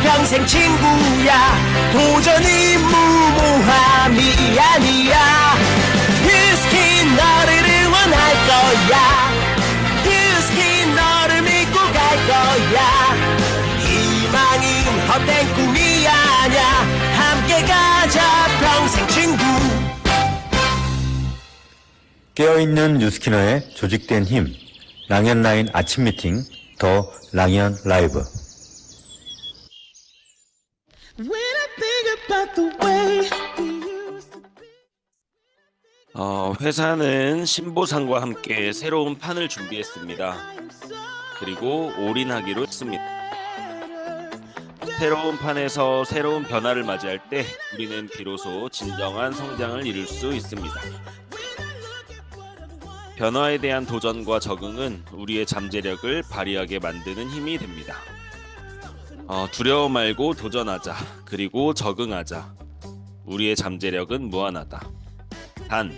평생 친구야. 도전이 무모함이 아니야. 뉴스킨 너를 응원할 거야. 뉴스킨 너를 믿고 갈 거야. 희망은 헛된 꿈이 아냐. 함께 가자 평생 친구. 깨어있는 뉴스키너의 조직된 힘, 랑현라인 아침 미팅, 더 랑현 라이브. 회사는 신보상과 함께 새로운 판을 준비했습니다. 그리고 올인하기로 했습니다. 새로운 판에서 새로운 변화를 맞이할 때 우리는 비로소 진정한 성장을 이룰 수 있습니다. 변화에 대한 도전과 적응은 우리의 잠재력을 발휘하게 만드는 힘이 됩니다. 두려워 말고 도전하자. 그리고 적응하자. 우리의 잠재력은 무한하다. 단,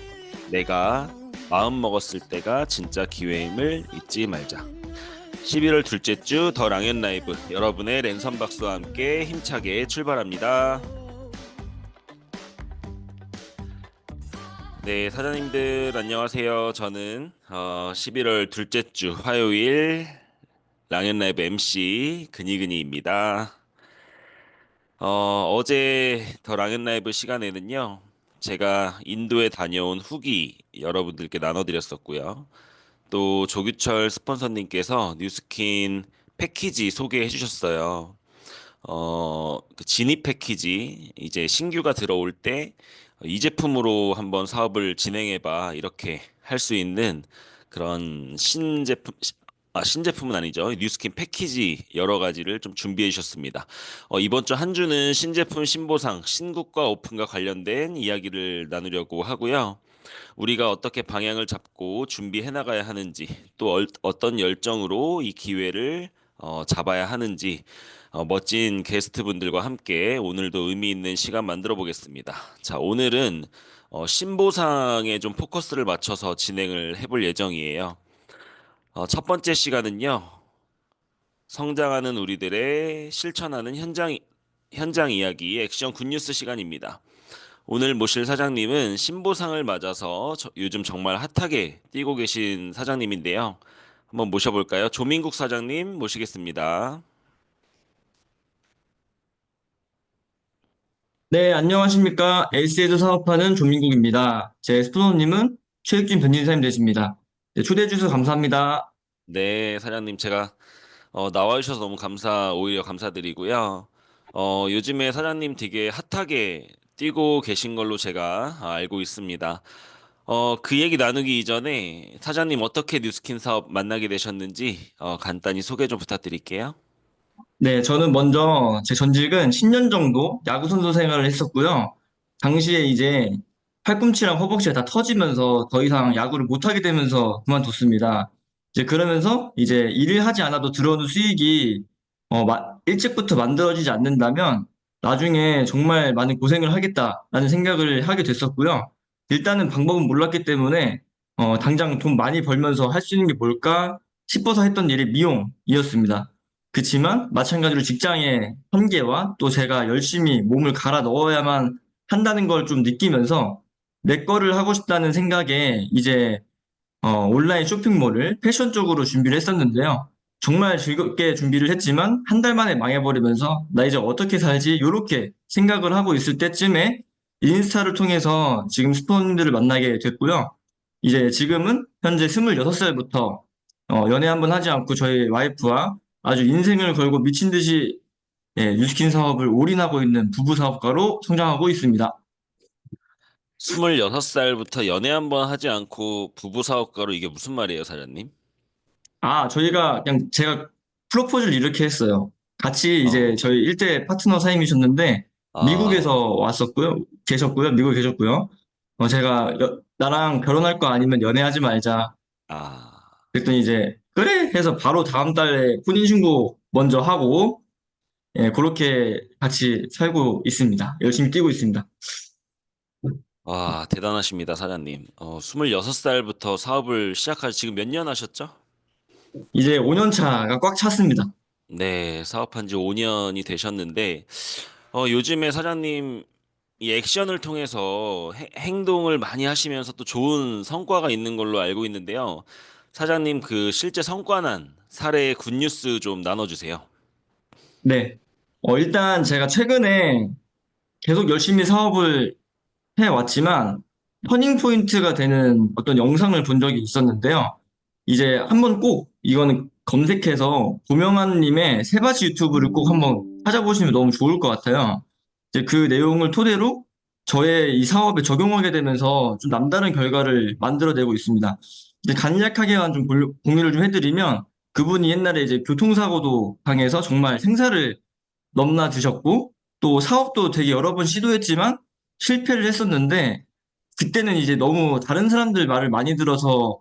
내가 마음 먹었을 때가 진짜 기회임을 잊지 말자. 11월 둘째 주 더 랑현 라이브, 여러분의 랜선 박수와 함께 힘차게 출발합니다. 네, 사장님들 안녕하세요. 저는 11월 둘째 주 화요일 랑현 라이브 MC 근이근이입니다. 어제 더 랑현 라이브 시간에는요, 제가 인도에 다녀온 후기 여러분들께 나눠드렸었고요. 또 조규철 스폰서님께서 뉴스킨 패키지 소개해 주셨어요. 그 진입 패키지, 이제 신규가 들어올 때 이 제품으로 한번 사업을 진행해봐, 이렇게 할 수 있는 그런 신제품은 아니죠. 뉴스킨 패키지 여러 가지를 좀 준비해 주셨습니다. 이번 주 한 주는 신제품 신보상, 신국과 오픈과 관련된 이야기를 나누려고 하고요. 우리가 어떻게 방향을 잡고 준비해 나가야 하는지, 또 어떤 열정으로 이 기회를 잡아야 하는지, 멋진 게스트분들과 함께 오늘도 의미 있는 시간 만들어 보겠습니다. 자, 오늘은 신보상에 좀 포커스를 맞춰서 진행을 해볼 예정이에요. 첫 번째 시간은요, 성장하는 우리들의 실천하는 현장 이야기 액션 굿뉴스 시간입니다. 오늘 모실 사장님은 신보상을 맞아서 요즘 정말 핫하게 뛰고 계신 사장님인데요. 한번 모셔볼까요? 조민국 사장님 모시겠습니다. 네, 안녕하십니까. 에이스에도 사업하는 조민국입니다. 제 스폰서님은 최익준 변진사님 되십니다. 네, 초대해 주셔서 감사합니다. 네, 사장님 제가 나와주셔서 너무 오히려 감사드리고요. 요즘에 사장님 되게 핫하게 뛰고 계신 걸로 제가 알고 있습니다. 그 얘기 나누기 이전에 사장님 어떻게 뉴스킨 사업 만나게 되셨는지 간단히 소개 좀 부탁드릴게요. 네, 저는 먼저 제 전직은 10년 정도 야구선수 생활을 했었고요. 당시에 이제 팔꿈치랑 허벅지가 다 터지면서 더 이상 야구를 못하게 되면서 그만뒀습니다. 이제 그러면서 이제 일을 하지 않아도 들어오는 수익이 일찍부터 만들어지지 않는다면 나중에 정말 많은 고생을 하겠다라는 생각을 하게 됐었고요. 일단은 방법은 몰랐기 때문에 당장 돈 많이 벌면서 할 수 있는 게 뭘까 싶어서 했던 일이 미용이었습니다. 그치만 마찬가지로 직장의 한계와 또 제가 열심히 몸을 갈아 넣어야만 한다는 걸 좀 느끼면서 내 거를 하고 싶다는 생각에 이제 온라인 쇼핑몰을 패션 쪽으로 준비를 했었는데요. 정말 즐겁게 준비를 했지만 한 달 만에 망해버리면서 나 이제 어떻게 살지? 이렇게 생각을 하고 있을 때쯤에 인스타를 통해서 지금 스폰님들을 만나게 됐고요. 이제 지금은 현재 26살부터 연애 한 번 하지 않고 저희 와이프와 아주 인생을 걸고 미친 듯이 뉴스킨 사업을 올인하고 있는 부부 사업가로 성장하고 있습니다. 26살부터 연애 한 번 하지 않고 부부 사업가로, 이게 무슨 말이에요, 사장님? 저희가 그냥 제가 프로포즈를 이렇게 했어요. 같이 이제 어, 저희 일대 파트너 사임이셨는데 아, 미국에서 계셨고요. 미국에 계셨고요. 제가 나랑 결혼할 거 아니면 연애하지 말자. 아, 그랬더니 이제 그래 해서 바로 다음 달에 혼인신고 먼저 하고 그렇게 같이 살고 있습니다. 열심히 뛰고 있습니다. 와, 대단하십니다, 사장님. 26살부터 사업을 지금 몇 년 하셨죠? 이제 5년 차가 꽉 찼습니다. 네, 사업한 지 5년이 되셨는데, 요즘에 사장님 이 액션을 통해서 행동을 많이 하시면서 또 좋은 성과가 있는 걸로 알고 있는데요. 사장님 그 실제 성과난 사례 굿뉴스 좀 나눠주세요. 네. 일단 제가 최근에 계속 열심히 사업을 해왔지만 터닝 포인트가 되는 어떤 영상을 본 적이 있었는데요. 이제 한번 꼭 이거는 검색해서 고명환님의 세바시 유튜브를 꼭 한번 찾아보시면 너무 좋을 것 같아요. 이제 그 내용을 토대로 저의 이 사업에 적용하게 되면서 좀 남다른 결과를 만들어내고 있습니다. 이제 간략하게만 좀 공유를 좀 해드리면 그분이 옛날에 이제 교통사고도 당해서 정말 생사를 넘나드셨고 또 사업도 되게 여러 번 시도했지만 실패를 했었는데 그때는 이제 너무 다른 사람들 말을 많이 들어서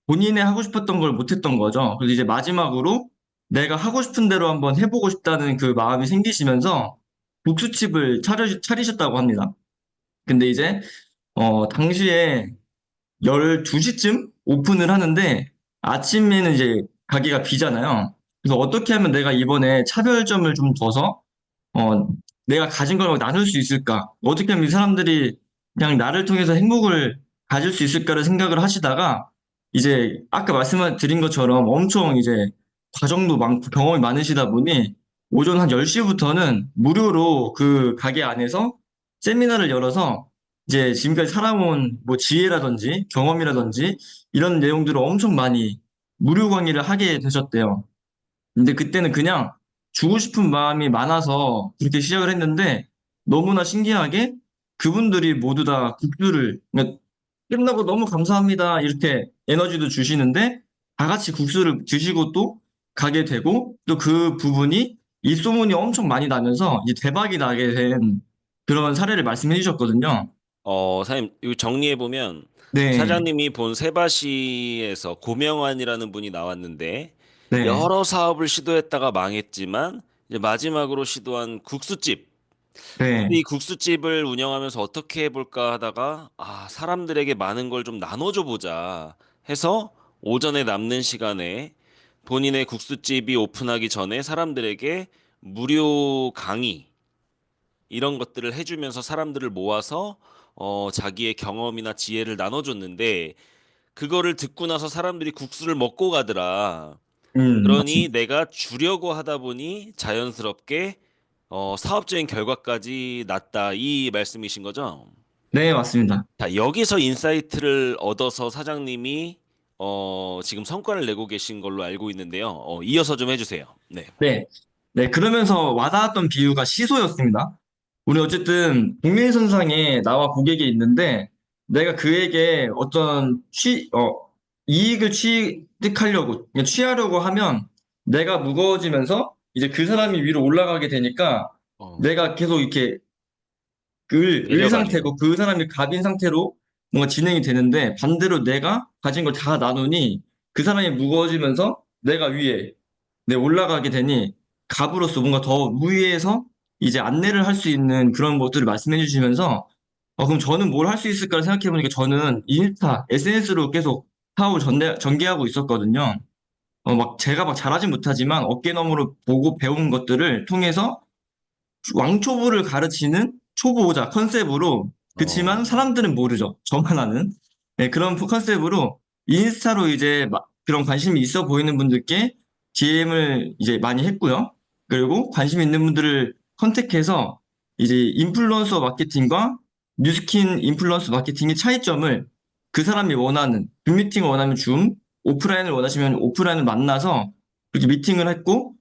본인의 하고 싶었던 걸 못했던 거죠. 그래서 이제 마지막으로 내가 하고 싶은 대로 한번 해보고 싶다는 그 마음이 생기시면서 국수집을 차리셨다고 합니다. 근데 이제 당시에 12시쯤 오픈을 하는데 아침에는 이제 가게가 비잖아요. 그래서 어떻게 하면 내가 이번에 차별점을 좀 둬서 어, 내가 가진 걸 나눌 수 있을까? 어떻게 하면 이 사람들이 그냥 나를 통해서 행복을 가질 수 있을까를 생각을 하시다가 이제 아까 말씀드린 것처럼 엄청 이제 과정도 많고 경험이 많으시다 보니 오전 한 10시부터는 무료로 그 가게 안에서 세미나를 열어서 이제 지금까지 살아온 뭐 지혜라든지 경험이라든지 이런 내용들을 엄청 많이 무료 강의를 하게 되셨대요. 근데 그때는 그냥 주고 싶은 마음이 많아서 그렇게 시작을 했는데 너무나 신기하게 그분들이 모두 다 국수를 그러니까 끝나고 너무 감사합니다 이렇게 에너지도 주시는데 다 같이 국수를 드시고 또 가게 되고 또 그 부분이 입소문이 엄청 많이 나면서 이제 대박이 나게 된 그런 사례를 말씀해 주셨거든요. 사장님, 이거 정리해보면 네, 사장님이 본 세바시에서 고명환이라는 분이 나왔는데 네, 여러 사업을 시도했다가 망했지만 이제 마지막으로 시도한 국수집. 근데 네. 이 국수집을 운영하면서 어떻게 해볼까 하다가 사람들에게 많은 걸 좀 나눠줘 보자 해서 오전에 남는 시간에 본인의 국수집이 오픈하기 전에 사람들에게 무료 강의 이런 것들을 해주면서 사람들을 모아서 자기의 경험이나 지혜를 나눠줬는데 그거를 듣고 나서 사람들이 국수를 먹고 가더라. 그러니 맞습니다. 내가 주려고 하다 보니 자연스럽게 사업적인 결과까지 났다. 이 말씀이신 거죠? 네, 맞습니다. 자, 여기서 인사이트를 얻어서 사장님이 지금 성과를 내고 계신 걸로 알고 있는데요. 이어서 좀 해주세요. 네. 네. 네, 그러면서 와닿았던 비유가 시소였습니다. 우리 어쨌든 국민선상에 나와 고객이 있는데 내가 그에게 어떤 이익을 취득하려고, 그러니까 취하려고 하면 내가 무거워지면서 이제 그 사람이 위로 올라가게 되니까 어, 내가 계속 이렇게 을 내려가네요. 상태고 그 사람이 갑인 상태로 뭔가 진행이 되는데 반대로 내가 가진 걸 다 나누니 그 사람이 무거워지면서 내가 위에 올라가게 되니 갑으로서 뭔가 더 위에서 이제 안내를 할 수 있는 그런 것들을 말씀해 주시면서 그럼 저는 뭘 할 수 있을까를 생각해 보니까 저는 인스타, SNS로 계속 사업을 전개하고 있었거든요. 막 제가 막 잘하진 못하지만 어깨너머로 보고 배운 것들을 통해서 왕초보를 가르치는 초보자 컨셉으로 그치만 어, 사람들은 모르죠. 저만 아는 그런 컨셉으로 인스타로 이제 그런 관심이 있어 보이는 분들께 DM을 이제 많이 했고요. 그리고 관심 있는 분들을 컨택해서 이제 인플루언서 마케팅과 뉴스킨 인플루언서 마케팅의 차이점을 그 사람이 원하는 줌미팅을 원하면 줌, 오프라인을 원하시면 오프라인을 만나서 그렇게 미팅을 했고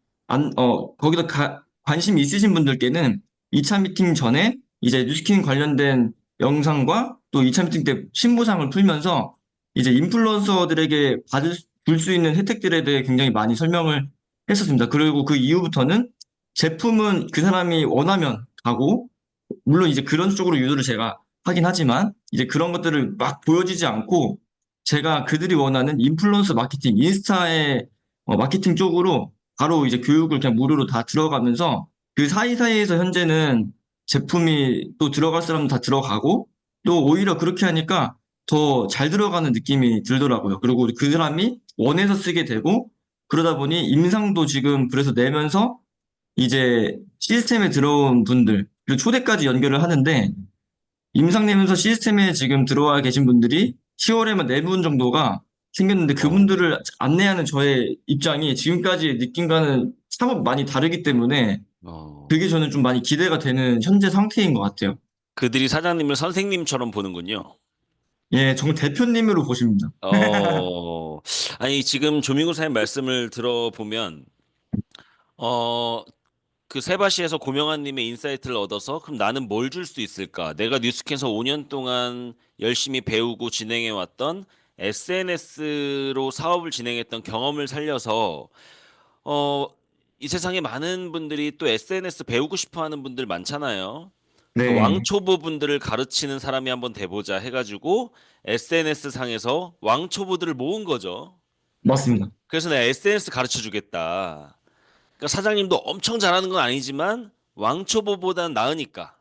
거기서 관심 있으신 분들께는 2차 미팅 전에 이제 뉴스킨 관련된 영상과 또 2차 미팅 때 신보상을 풀면서 이제 인플루언서들에게 줄 수 있는 혜택들에 대해 굉장히 많이 설명을 했었습니다. 그리고 그 이후부터는 제품은 그 사람이 원하면 가고, 물론 이제 그런 쪽으로 유도를 제가 하긴 하지만, 이제 그런 것들을 막 보여지지 않고, 제가 그들이 원하는 인플루언서 마케팅, 인스타의 마케팅 쪽으로 바로 이제 교육을 그냥 무료로 다 들어가면서 그 사이사이에서 현재는 제품이 또 들어갈 사람은 다 들어가고 또 오히려 그렇게 하니까 더 잘 들어가는 느낌이 들더라고요. 그리고 그 사람이 원해서 쓰게 되고 그러다 보니 임상도 지금 그래서 내면서 이제 시스템에 들어온 분들, 그리고 초대까지 연결을 하는데 임상 내면서 시스템에 지금 들어와 계신 분들이 10월에만 4분 정도가 생겼는데 어, 그분들을 안내하는 저의 입장이 지금까지의 느낌과는 사뭇 많이 다르기 때문에 어. 그게 저는 좀 많이 기대가 되는 현재 상태인 것 같아요. 그들이 사장님을 선생님처럼 보는군요. 예, 정말 대표님으로 보십니다. 어, 아니, 지금 조민구 사님 말씀을 들어보면, 어, 그 세바시에서 고명환님의 인사이트를 얻어서 그럼 나는 뭘 줄 수 있을까? 내가 뉴스캔에서 5년 동안 열심히 배우고 진행해왔던 SNS로 사업을 진행했던 경험을 살려서 어, 이 세상에 많은 분들이 또 SNS 배우고 싶어 하는 분들 많잖아요. 그래서 네, 왕초보 분들을 가르치는 사람이 한번 돼보자 해가지고 SNS 상에서 왕초보들을 모은 거죠. 맞습니다. 그래서 내가 SNS 가르쳐 주겠다. 그러니까 사장님도 엄청 잘하는 건 아니지만 왕초보보단 나으니까.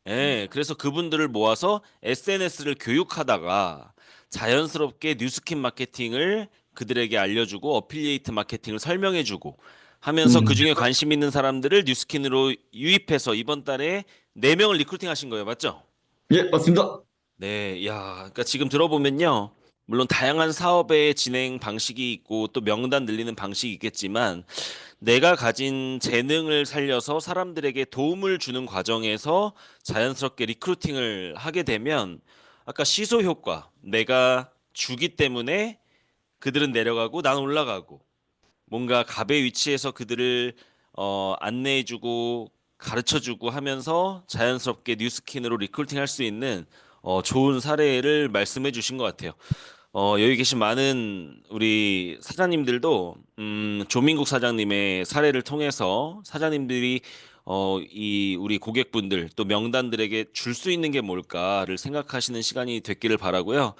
예, 그래서 그분들을 모아서 SNS를 교육하다가 자연스럽게 뉴스킨 마케팅을 그들에게 알려주고 어필리에이트 마케팅을 설명해주고 하면서 음, 그중에 관심 있는 사람들을 뉴스킨으로 유입해서 이번 달에 4명을 리크루팅 하신 거예요. 맞죠? 예, 맞습니다. 네, 야, 그러니까 지금 들어보면요. 물론 다양한 사업의 진행 방식이 있고 또 명단 늘리는 방식이 있겠지만 내가 가진 재능을 살려서 사람들에게 도움을 주는 과정에서 자연스럽게 리크루팅을 하게 되면 아까 시소 효과, 내가 주기 때문에 그들은 내려가고 난 올라가고 뭔가 갑의 위치에서 그들을 안내해주고 가르쳐주고 하면서 자연스럽게 뉴스킨으로 리크루팅 할 수 있는 좋은 사례를 말씀해 주신 것 같아요. 여기 계신 많은 우리 사장님들도 조민국 사장님의 사례를 통해서 사장님들이 이 우리 고객분들 또 명단들에게 줄 수 있는 게 뭘까를 생각하시는 시간이 됐기를 바라고요.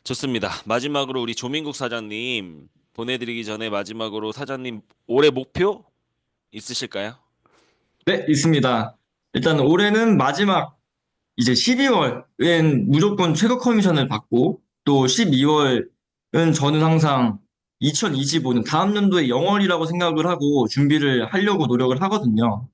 좋습니다. 마지막으로 우리 조민국 사장님 보내드리기 전에 마지막으로 사장님 올해 목표 있으실까요? 네, 있습니다. 일단 올해는 마지막 이제 12월은 무조건 최고 커미션을 받고 또 12월은 저는 항상 2025년 다음 연도의 영월이라고 생각을 하고 준비를 하려고 노력을 하거든요.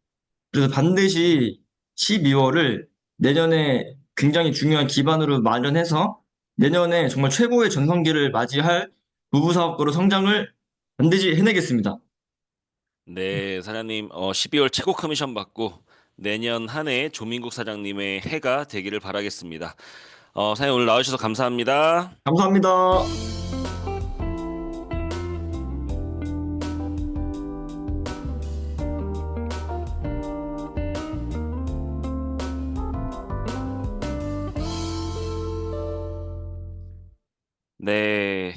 그래서 반드시 12월을 내년에 굉장히 중요한 기반으로 마련해서 내년에 정말 최고의 전성기를 맞이할 부부사업부로 성장을 반드시 해내겠습니다. 네, 사장님 12월 최고 커미션 받고 내년 한 해 조민국 사장님의 해가 되기를 바라겠습니다. 사장님 오늘 나와주셔서 감사합니다. 감사합니다. 네,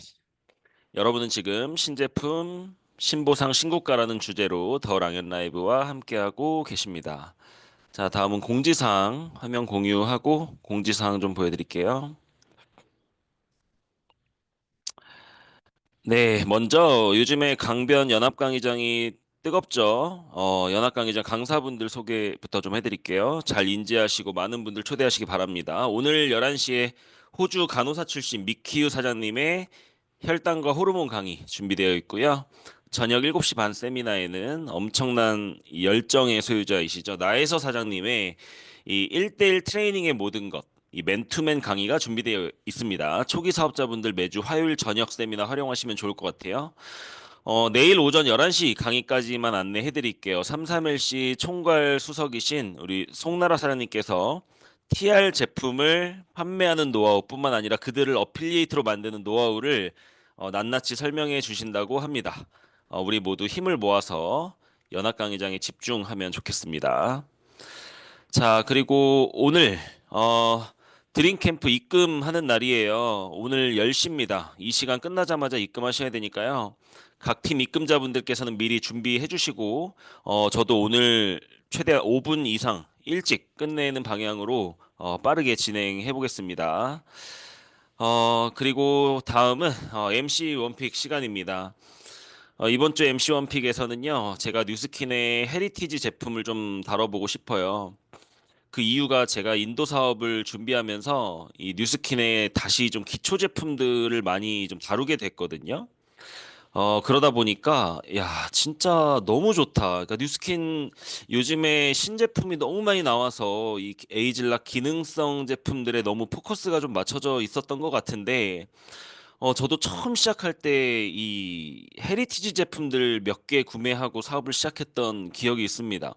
여러분은 지금 신제품, 신보상, 신고가라는 주제로 더 랑연 라이브와 함께하고 계십니다. 자, 다음은 공지사항 화면 공유하고 공지사항 좀 보여드릴게요. 네, 먼저 요즘에 강변 연합 강의장이 뜨겁죠. 연합 강의장 강사분들 소개부터 좀 해드릴게요. 잘 인지하시고 많은 분들 초대하시기 바랍니다. 오늘 11시에 호주 간호사 출신 미키우 사장님의 혈당과 호르몬 강의 준비되어 있고요. 저녁 7시 반 세미나에는 엄청난 이 열정의 소유자이시죠. 나혜서 사장님의 이 1대1 트레이닝의 모든 것, 이 맨투맨 강의가 준비되어 있습니다. 초기 사업자분들 매주 화요일 저녁 세미나 활용하시면 좋을 것 같아요. 내일 오전 11시 강의까지만 안내해 드릴게요. 33LC 총괄 수석이신 우리 송나라 사장님께서 TR 제품을 판매하는 노하우뿐만 아니라 그들을 어필리에이트로 만드는 노하우를 낱낱이 설명해 주신다고 합니다. 우리 모두 힘을 모아서 연합 강의장에 집중하면 좋겠습니다. 자, 그리고 오늘 드림캠프 입금하는 날이에요. 오늘 10시입니다. 이 시간 끝나자마자 입금하셔야 되니까요. 각 팀 입금자분들께서는 미리 준비해 주시고 저도 오늘 최대 5분 이상 일찍 끝내는 방향으로 빠르게 진행해 보겠습니다. 그리고 다음은 MC 원픽 시간입니다. 이번 주 MC 원픽에서는요, 제가 뉴스킨의 헤리티지 제품을 좀 다뤄보고 싶어요. 그 이유가 제가 인도 사업을 준비하면서 이 뉴스킨의 다시 좀 기초 제품들을 많이 좀 다루게 됐거든요. 그러다 보니까, 야, 진짜 너무 좋다. 그러니까 뉴스킨 요즘에 신제품이 너무 많이 나와서 이 에이즐락 기능성 제품들에 너무 포커스가 좀 맞춰져 있었던 것 같은데, 저도 처음 시작할 때 이 헤리티지 제품들 몇 개 구매하고 사업을 시작했던 기억이 있습니다.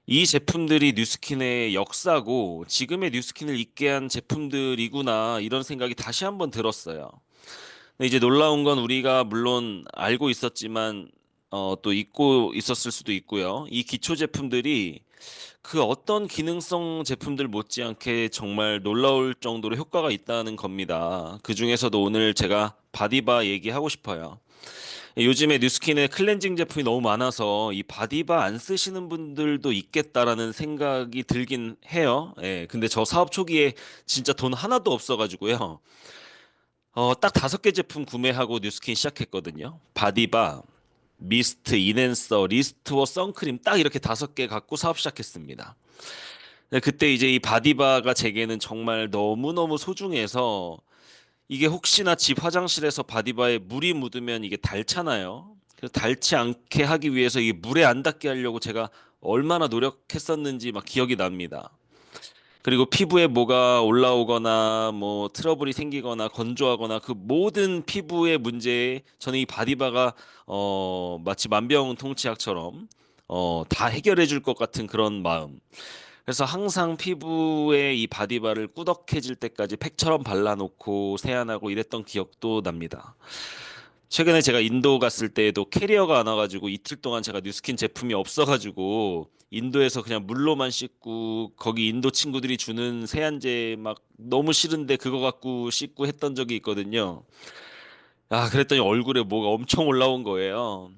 이 제품들이 뉴스킨의 역사고 지금의 뉴스킨을 있게 한 제품들이구나 이런 생각이 다시 한번 들었어요. 근데 이제 놀라운 건 우리가 물론 알고 있었지만 또 잊고 있었을 수도 있고요. 이 기초 제품들이 그 어떤 기능성 제품들 못지않게 정말 놀라울 정도로 효과가 있다는 겁니다. 그중에서도 오늘 제가 바디바 얘기하고 싶어요. 요즘에 뉴스킨의 클렌징 제품이 너무 많아서 이 바디바 안 쓰시는 분들도 있겠다라는 생각이 들긴 해요. 예, 근데 저 사업 초기에 진짜 돈 하나도 없어가지고요. 딱 5개 제품 구매하고 뉴스킨 시작했거든요. 바디바, 미스트, 이넨서, 리스트워, 선크림 딱 이렇게 5개 갖고 사업 시작했습니다. 네, 그때 이제 이 바디바가 제게는 정말 너무너무 소중해서 이게 혹시나 집 화장실에서 바디바에 물이 묻으면 이게 닳잖아요. 그래서 닳지 않게 하기 위해서 이게 물에 안 닿게 하려고 제가 얼마나 노력했었는지 막 기억이 납니다. 그리고 피부에 뭐가 올라오거나 뭐 트러블이 생기거나 건조하거나 그 모든 피부의 문제에 저는 이 바디바가 마치 만병통치약처럼 다 해결해 줄 것 같은 그런 마음. 그래서 항상 피부에 이 바디바를 꾸덕해질 때까지 팩처럼 발라놓고 세안하고 이랬던 기억도 납니다. 최근에 제가 인도 갔을 때에도 캐리어가 안 와가지고 이틀 동안 제가 뉴스킨 제품이 없어가지고 인도에서 그냥 물로만 씻고 거기 인도 친구들이 주는 세안제 막 너무 싫은데 그거 갖고 씻고 했던 적이 있거든요. 아, 그랬더니 얼굴에 뭐가 엄청 올라온 거예요.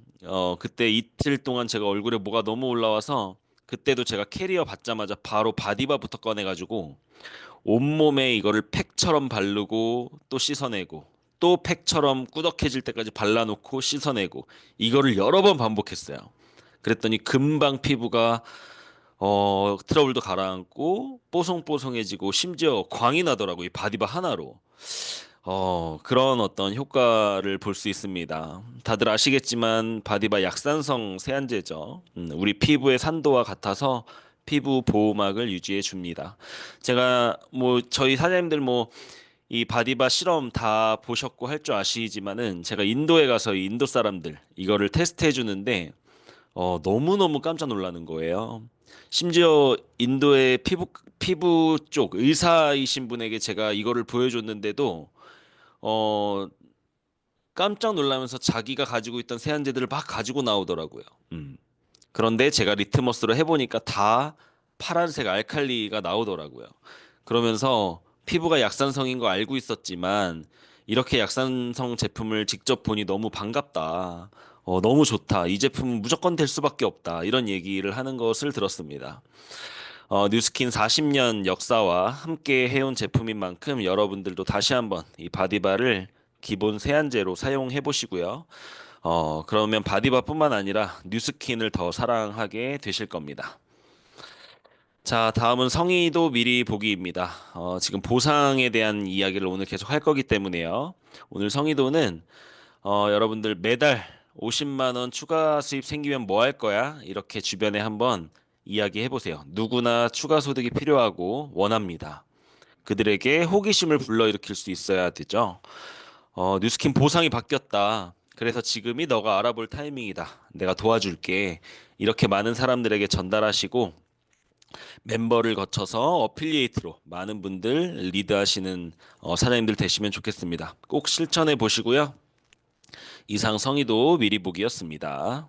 그때 이틀 동안 제가 얼굴에 뭐가 너무 올라와서 그때도 제가 캐리어 받자마자 바로 바디바부터 꺼내가지고 온몸에 이거를 팩처럼 바르고 또 씻어내고 또 팩처럼 꾸덕해질 때까지 발라놓고 씻어내고 이거를 여러 번 반복했어요. 그랬더니 금방 피부가 트러블도 가라앉고 뽀송뽀송해지고 심지어 광이 나더라고요. 이 바디바 하나로. 그런 어떤 효과를 볼 수 있습니다. 다들 아시겠지만 바디바 약산성 세안제죠. 우리 피부의 산도와 같아서 피부 보호막을 유지해 줍니다. 제가 뭐 저희 사장님들 뭐 이 바디바 실험 다 보셨고 할 줄 아시지만은 제가 인도에 가서 이 인도 사람들 이거를 테스트해 주는데 너무너무 깜짝 놀라는 거예요. 심지어 인도의 피부 쪽 의사이신 분에게 제가 이거를 보여줬는데도 어, 깜짝 놀라면서 자기가 가지고 있던 세안제들을 막 가지고 나오더라고요. 그런데 제가 리트머스로 해보니까 다 파란색 알칼리가 나오더라고요. 그러면서 피부가 약산성인 거 알고 있었지만 이렇게 약산성 제품을 직접 보니 너무 반갑다. 너무 좋다. 이 제품은 무조건 될 수밖에 없다. 이런 얘기를 하는 것을 들었습니다. 뉴스킨 40년 역사와 함께 해온 제품인 만큼 여러분들도 다시 한번 이 바디바를 기본 세안제로 사용해 보시고요. 그러면 바디바뿐만 아니라 뉴스킨을 더 사랑하게 되실 겁니다. 자, 다음은 성의도 미리 보기입니다. 지금 보상에 대한 이야기를 오늘 계속 할 거기 때문에요. 오늘 성의도는 여러분들 매달 50만 원 추가 수입 생기면 뭐 할 거야? 이렇게 주변에 한번 이야기해 보세요. 누구나 추가 소득이 필요하고 원합니다. 그들에게 호기심을 불러일으킬 수 있어야 되죠. 뉴스킨 보상이 바뀌었다. 그래서 지금이 너가 알아볼 타이밍이다. 내가 도와줄게. 이렇게 많은 사람들에게 전달하시고 멤버를 거쳐서 어필리에이트로 많은 분들 리드하시는 사장님들 되시면 좋겠습니다. 꼭 실천해 보시고요. 이상 성의도 미리 보기였습니다.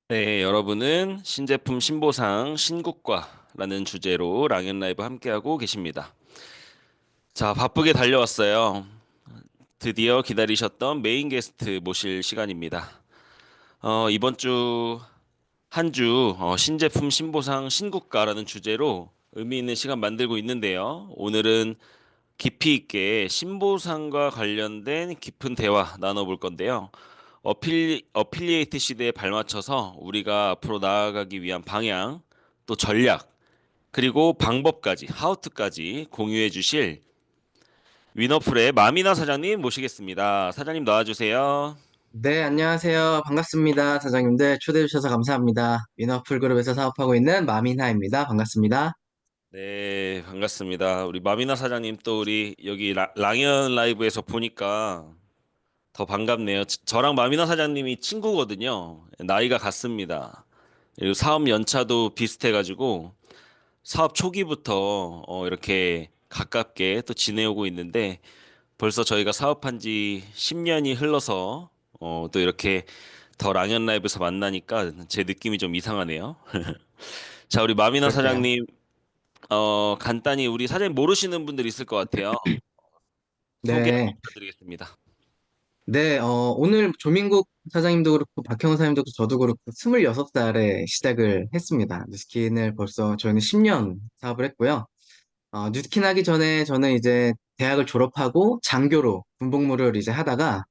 네, 여러분은 신제품 신보상 신국과라는 주제로 랑앤 라이브 함께하고 계십니다. 자, 바쁘게 달려왔어요. 드디어 기다리셨던 메인 게스트 모실 시간입니다. 이번 주 한 주 신제품 신보상 신국가라는 주제로 의미 있는 시간 만들고 있는데요. 오늘은 깊이 있게 신보상과 관련된 깊은 대화 나눠볼 건데요. 어필리에이트 시대에 발맞춰서 우리가 앞으로 나아가기 위한 방향, 또 전략, 그리고 방법까지, 하우투까지 공유해 주실 위너풀의 마미나 사장님 모시겠습니다. 사장님 나와주세요. 네, 안녕하세요. 반갑습니다. 사장님들 초대해 주셔서 감사합니다. 위너풀 그룹에서 사업하고 있는 마민하입니다. 반갑습니다. 네, 반갑습니다. 우리 마미나 사장님 또 우리 여기 랑연 라이브에서 보니까 더 반갑네요. 저랑 마미나 사장님이 친구거든요. 나이가 같습니다. 그리고 사업 연차도 비슷해가지고 사업 초기부터 이렇게 가깝게 또 지내오고 있는데 벌써 저희가 사업한 지 10년이 흘러서 또 이렇게 더 랑연 라이브에서 만나니까 제 느낌이 좀 이상하네요. 자, 우리 마미나 그럴까요? 사장님, 간단히 우리 사장님 모르시는 분들 있을 것 같아요. 소개 네. 한번 부탁드리겠습니다. 네, 오늘 조민국 사장님도 그렇고, 박형호 사장님도 그렇고, 저도 그렇고, 26살에 시작을 했습니다. 뉴스킨을 벌써 저희는 10년 사업을 했고요. 뉴스킨 하기 전에 저는 이제 대학을 졸업하고 장교로 군복무를 이제 하다가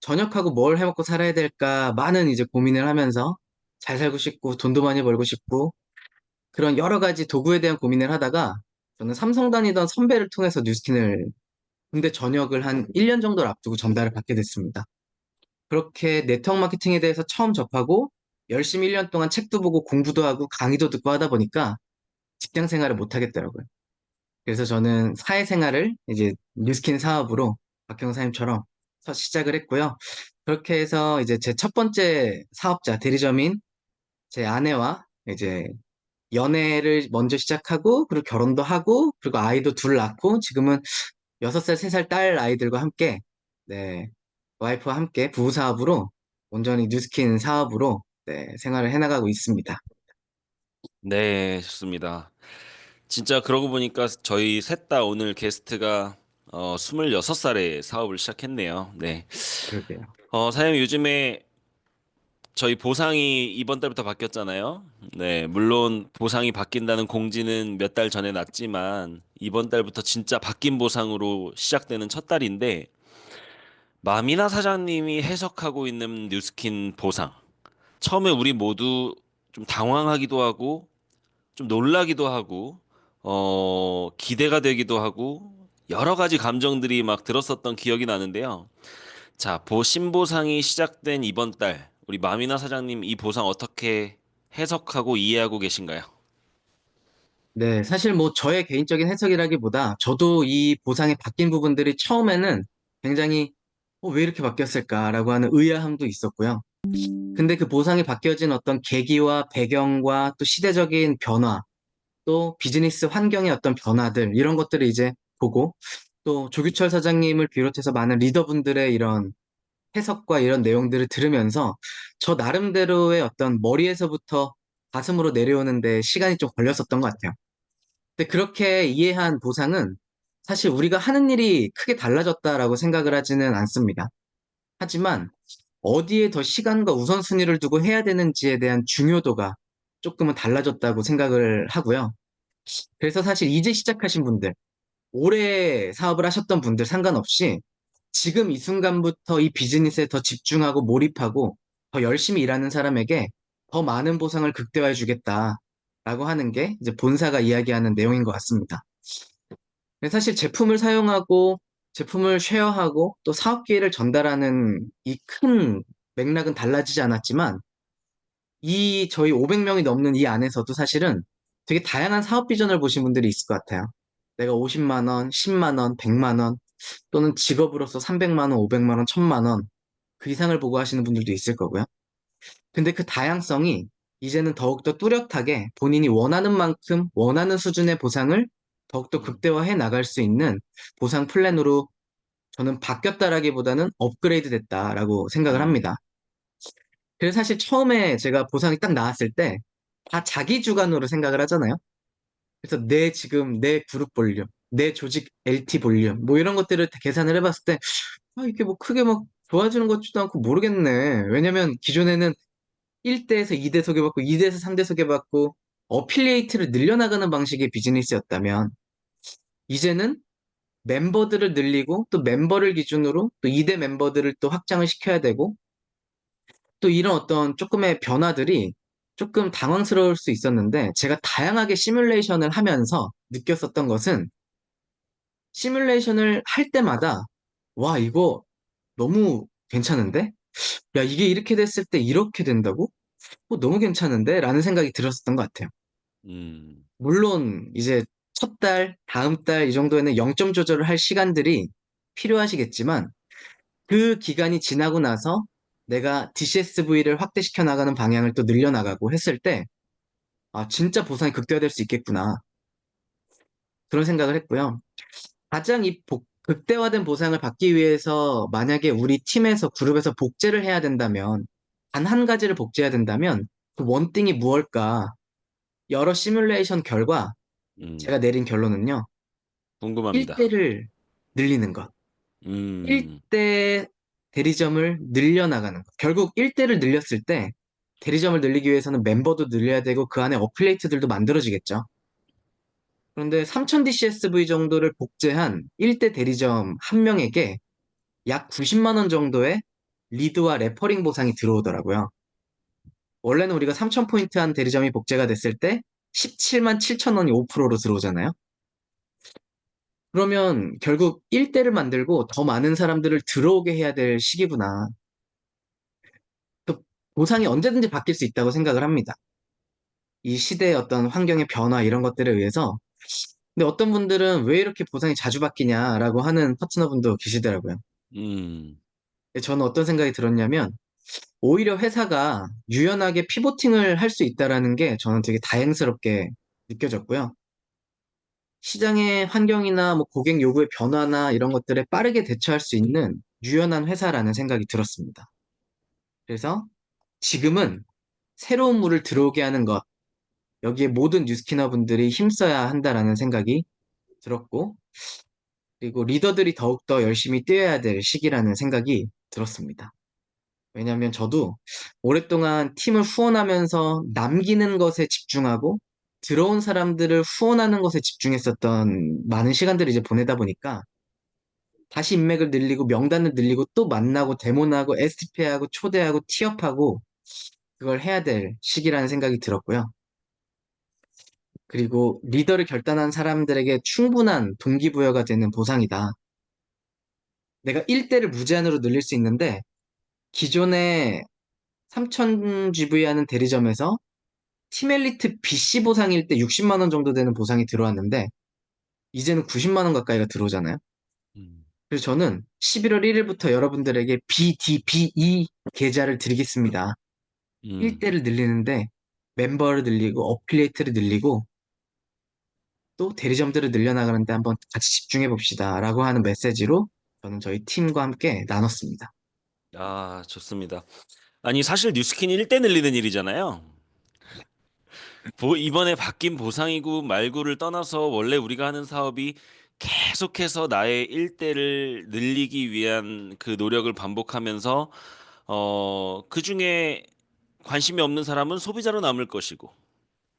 전역하고 뭘 해먹고 살아야 될까 많은 이제 고민을 하면서 잘 살고 싶고, 돈도 많이 벌고 싶고, 그런 여러 가지 도구에 대한 고민을 하다가 저는 삼성 다니던 선배를 통해서 뉴스킨을 군대 전역을 한 1년 정도를 앞두고 전달을 받게 됐습니다. 그렇게 네트워크 마케팅에 대해서 처음 접하고 열심히 1년 동안 책도 보고 공부도 하고 강의도 듣고 하다 보니까 직장 생활을 못 하겠더라고요. 그래서 저는 사회생활을 이제 뉴스킨 사업으로 박경사님처럼 첫 시작을 했고요. 그렇게 해서 이제 제 첫 번째 사업자 대리점인 제 아내와 이제 연애를 먼저 시작하고, 그리고 결혼도 하고, 그리고 아이도 둘 낳고, 지금은 6살, 3살 딸 아이들과 함께, 네, 와이프와 함께 부부사업으로, 온전히 뉴스킨 사업으로, 네, 생활을 해나가고 있습니다. 네, 좋습니다. 진짜 그러고 보니까 저희 셋 다 오늘 게스트가 26살에 사업을 시작했네요. 네. 그러게요. 사장님 요즘에 저희 보상이 이번 달부터 바뀌었잖아요. 네, 물론 보상이 바뀐다는 공지는 몇 달 전에 났지만 이번 달부터 진짜 바뀐 보상으로 시작되는 첫 달인데 마미나 사장님이 해석하고 있는 뉴스킨 보상. 처음에 우리 모두 좀 당황하기도 하고 좀 놀라기도 하고 기대가 되기도 하고 여러 가지 감정들이 막 들었었던 기억이 나는데요. 자, 신보상이 시작된 이번 달, 우리 마미나 사장님 이 보상 어떻게 해석하고 이해하고 계신가요? 네, 사실 뭐 저의 개인적인 해석이라기보다 저도 이 보상이 바뀐 부분들이 처음에는 굉장히 왜 이렇게 바뀌었을까라고 하는 의아함도 있었고요. 근데 그 보상이 바뀌어진 어떤 계기와 배경과 또 시대적인 변화, 또 비즈니스 환경의 어떤 변화들, 이런 것들을 이제 보고, 또 조규철 사장님을 비롯해서 많은 리더분들의 이런 해석과 이런 내용들을 들으면서 저 나름대로의 어떤 머리에서부터 가슴으로 내려오는데 시간이 좀 걸렸었던 것 같아요. 근데 그렇게 이해한 보상은 사실 우리가 하는 일이 크게 달라졌다라고 생각을 하지는 않습니다. 하지만 어디에 더 시간과 우선순위를 두고 해야 되는지에 대한 중요도가 조금은 달라졌다고 생각을 하고요. 그래서 사실 이제 시작하신 분들, 오래 사업을 하셨던 분들 상관없이 지금 이 순간부터 이 비즈니스에 더 집중하고 몰입하고 더 열심히 일하는 사람에게 더 많은 보상을 극대화해 주겠다라고 하는 게 이제 본사가 이야기하는 내용인 것 같습니다. 근데 사실 제품을 사용하고 제품을 쉐어하고 또 사업 기회를 전달하는 이 큰 맥락은 달라지지 않았지만 이 저희 500명이 넘는 이 안에서도 사실은 되게 다양한 사업 비전을 보신 분들이 있을 것 같아요. 내가 50만 원, 10만 원, 100만 원 또는 직업으로서 300만 원, 500만 원, 1000만 원 그 이상을 보고 하시는 분들도 있을 거고요. 근데 그 다양성이 이제는 더욱더 뚜렷하게 본인이 원하는 만큼 원하는 수준의 보상을 더욱더 음, 극대화해 나갈 수 있는 보상 플랜으로 저는 바뀌었다라기보다는 업그레이드 됐다라고 생각을 음, 합니다. 그래서 사실 처음에 제가 보상이 딱 나왔을 때 다 자기 주관으로 생각을 하잖아요. 그래서 지금 내 그룹 볼륨, 내 조직 LT 볼륨, 뭐 이런 것들을 다 계산을 해봤을 때, 이게 뭐 크게 막 좋아지는 것 같지도 않고 모르겠네. 왜냐면 기존에는 1대에서 2대 소개받고 2대에서 3대 소개받고 어필리에이트를 늘려나가는 방식의 비즈니스였다면, 이제는 멤버들을 늘리고 또 멤버를 기준으로 또 2대 멤버들을 또 확장을 시켜야 되고 또 이런 어떤 조금의 변화들이 조금 당황스러울 수 있었는데 제가 다양하게 시뮬레이션을 하면서 느꼈었던 것은 시뮬레이션을 할 때마다 와, 이거 너무 괜찮은데? 야, 이게 이렇게 됐을 때 이렇게 된다고? 너무 괜찮은데? 라는 생각이 들었었던 것 같아요. 음, 물론 이제 첫 달, 다음 달 이 정도에는 0점 조절을 할 시간들이 필요하시겠지만 그 기간이 지나고 나서 내가 DCSV를 확대시켜 나가는 방향을 또 늘려나가고 했을 때, 아, 진짜 보상이 극대화될 수 있겠구나. 그런 생각을 했고요. 가장 극대화된 보상을 받기 위해서 만약에 우리 팀에서 그룹에서 복제를 해야 된다면, 단 한 가지를 복제해야 된다면, 그 원띵이 무엇일까? 여러 시뮬레이션 결과 제가 음, 내린 결론은요. 궁금합니다. 1대를 늘리는 것. 음, 1대 대리점을 늘려나가는 것. 결국 1대를 늘렸을 때 대리점을 늘리기 위해서는 멤버도 늘려야 되고 그 안에 어플레이트들도 만들어지겠죠. 그런데 3000 DCSV 정도를 복제한 1대 대리점 한 명에게 약 90만 원 정도의 리드와 레퍼링 보상이 들어오더라고요. 원래는 우리가 3000포인트 한 대리점이 복제가 됐을 때 17만 7천 원이 5%로 들어오잖아요. 그러면 결국 1대를 만들고 더 많은 사람들을 들어오게 해야 될 시기구나. 그 보상이 언제든지 바뀔 수 있다고 생각을 합니다. 이 시대의 어떤 환경의 변화 이런 것들에 의해서. 근데 어떤 분들은 왜 이렇게 보상이 자주 바뀌냐라고 하는 파트너분도 계시더라고요. 음, 저는 어떤 생각이 들었냐면 오히려 회사가 유연하게 피보팅을 할 수 있다라는 게 저는 되게 다행스럽게 느껴졌고요. 시장의 환경이나 뭐 고객 요구의 변화나 이런 것들에 빠르게 대처할 수 있는 유연한 회사라는 생각이 들었습니다. 그래서 지금은 새로운 물을 들어오게 하는 것, 여기에 모든 뉴스키너 분들이 힘써야 한다라는 생각이 들었고, 그리고 리더들이 더욱더 열심히 뛰어야 될 시기라는 생각이 들었습니다. 왜냐하면 저도 오랫동안 팀을 후원하면서 남기는 것에 집중하고 들어온 사람들을 후원하는 것에 집중했었던 많은 시간들을 이제 보내다 보니까 다시 인맥을 늘리고 명단을 늘리고 또 만나고 데모하고 STP하고 초대하고 티업하고 그걸 해야 될 시기라는 생각이 들었고요. 그리고 리더를 결단한 사람들에게 충분한 동기부여가 되는 보상이다. 내가 1대를 무제한으로 늘릴 수 있는데 기존에 3000GV 하는 대리점에서 팀 엘리트 BC 보상일 때 60만 원 정도 되는 보상이 들어왔는데 이제는 90만 원 가까이가 들어오잖아요. 음, 그래서 저는 11월 1일부터 여러분들에게 BDBE 계좌를 드리겠습니다. 음. 1대를 늘리는데 멤버를 늘리고 어필리에이트를 늘리고 또 대리점들을 늘려나가는데 한번 같이 집중해 봅시다. 라고 하는 메시지로 저는 저희 팀과 함께 나눴습니다. 아, 좋습니다. 아니, 사실 뉴스킨 1대 늘리는 일이잖아요. 이번에 바뀐 보상이고 말고를 떠나서 원래 우리가 하는 사업이 계속해서 나의 일대를 늘리기 위한 그 노력을 반복하면서 그중에 관심이 없는 사람은 소비자로 남을 것이고,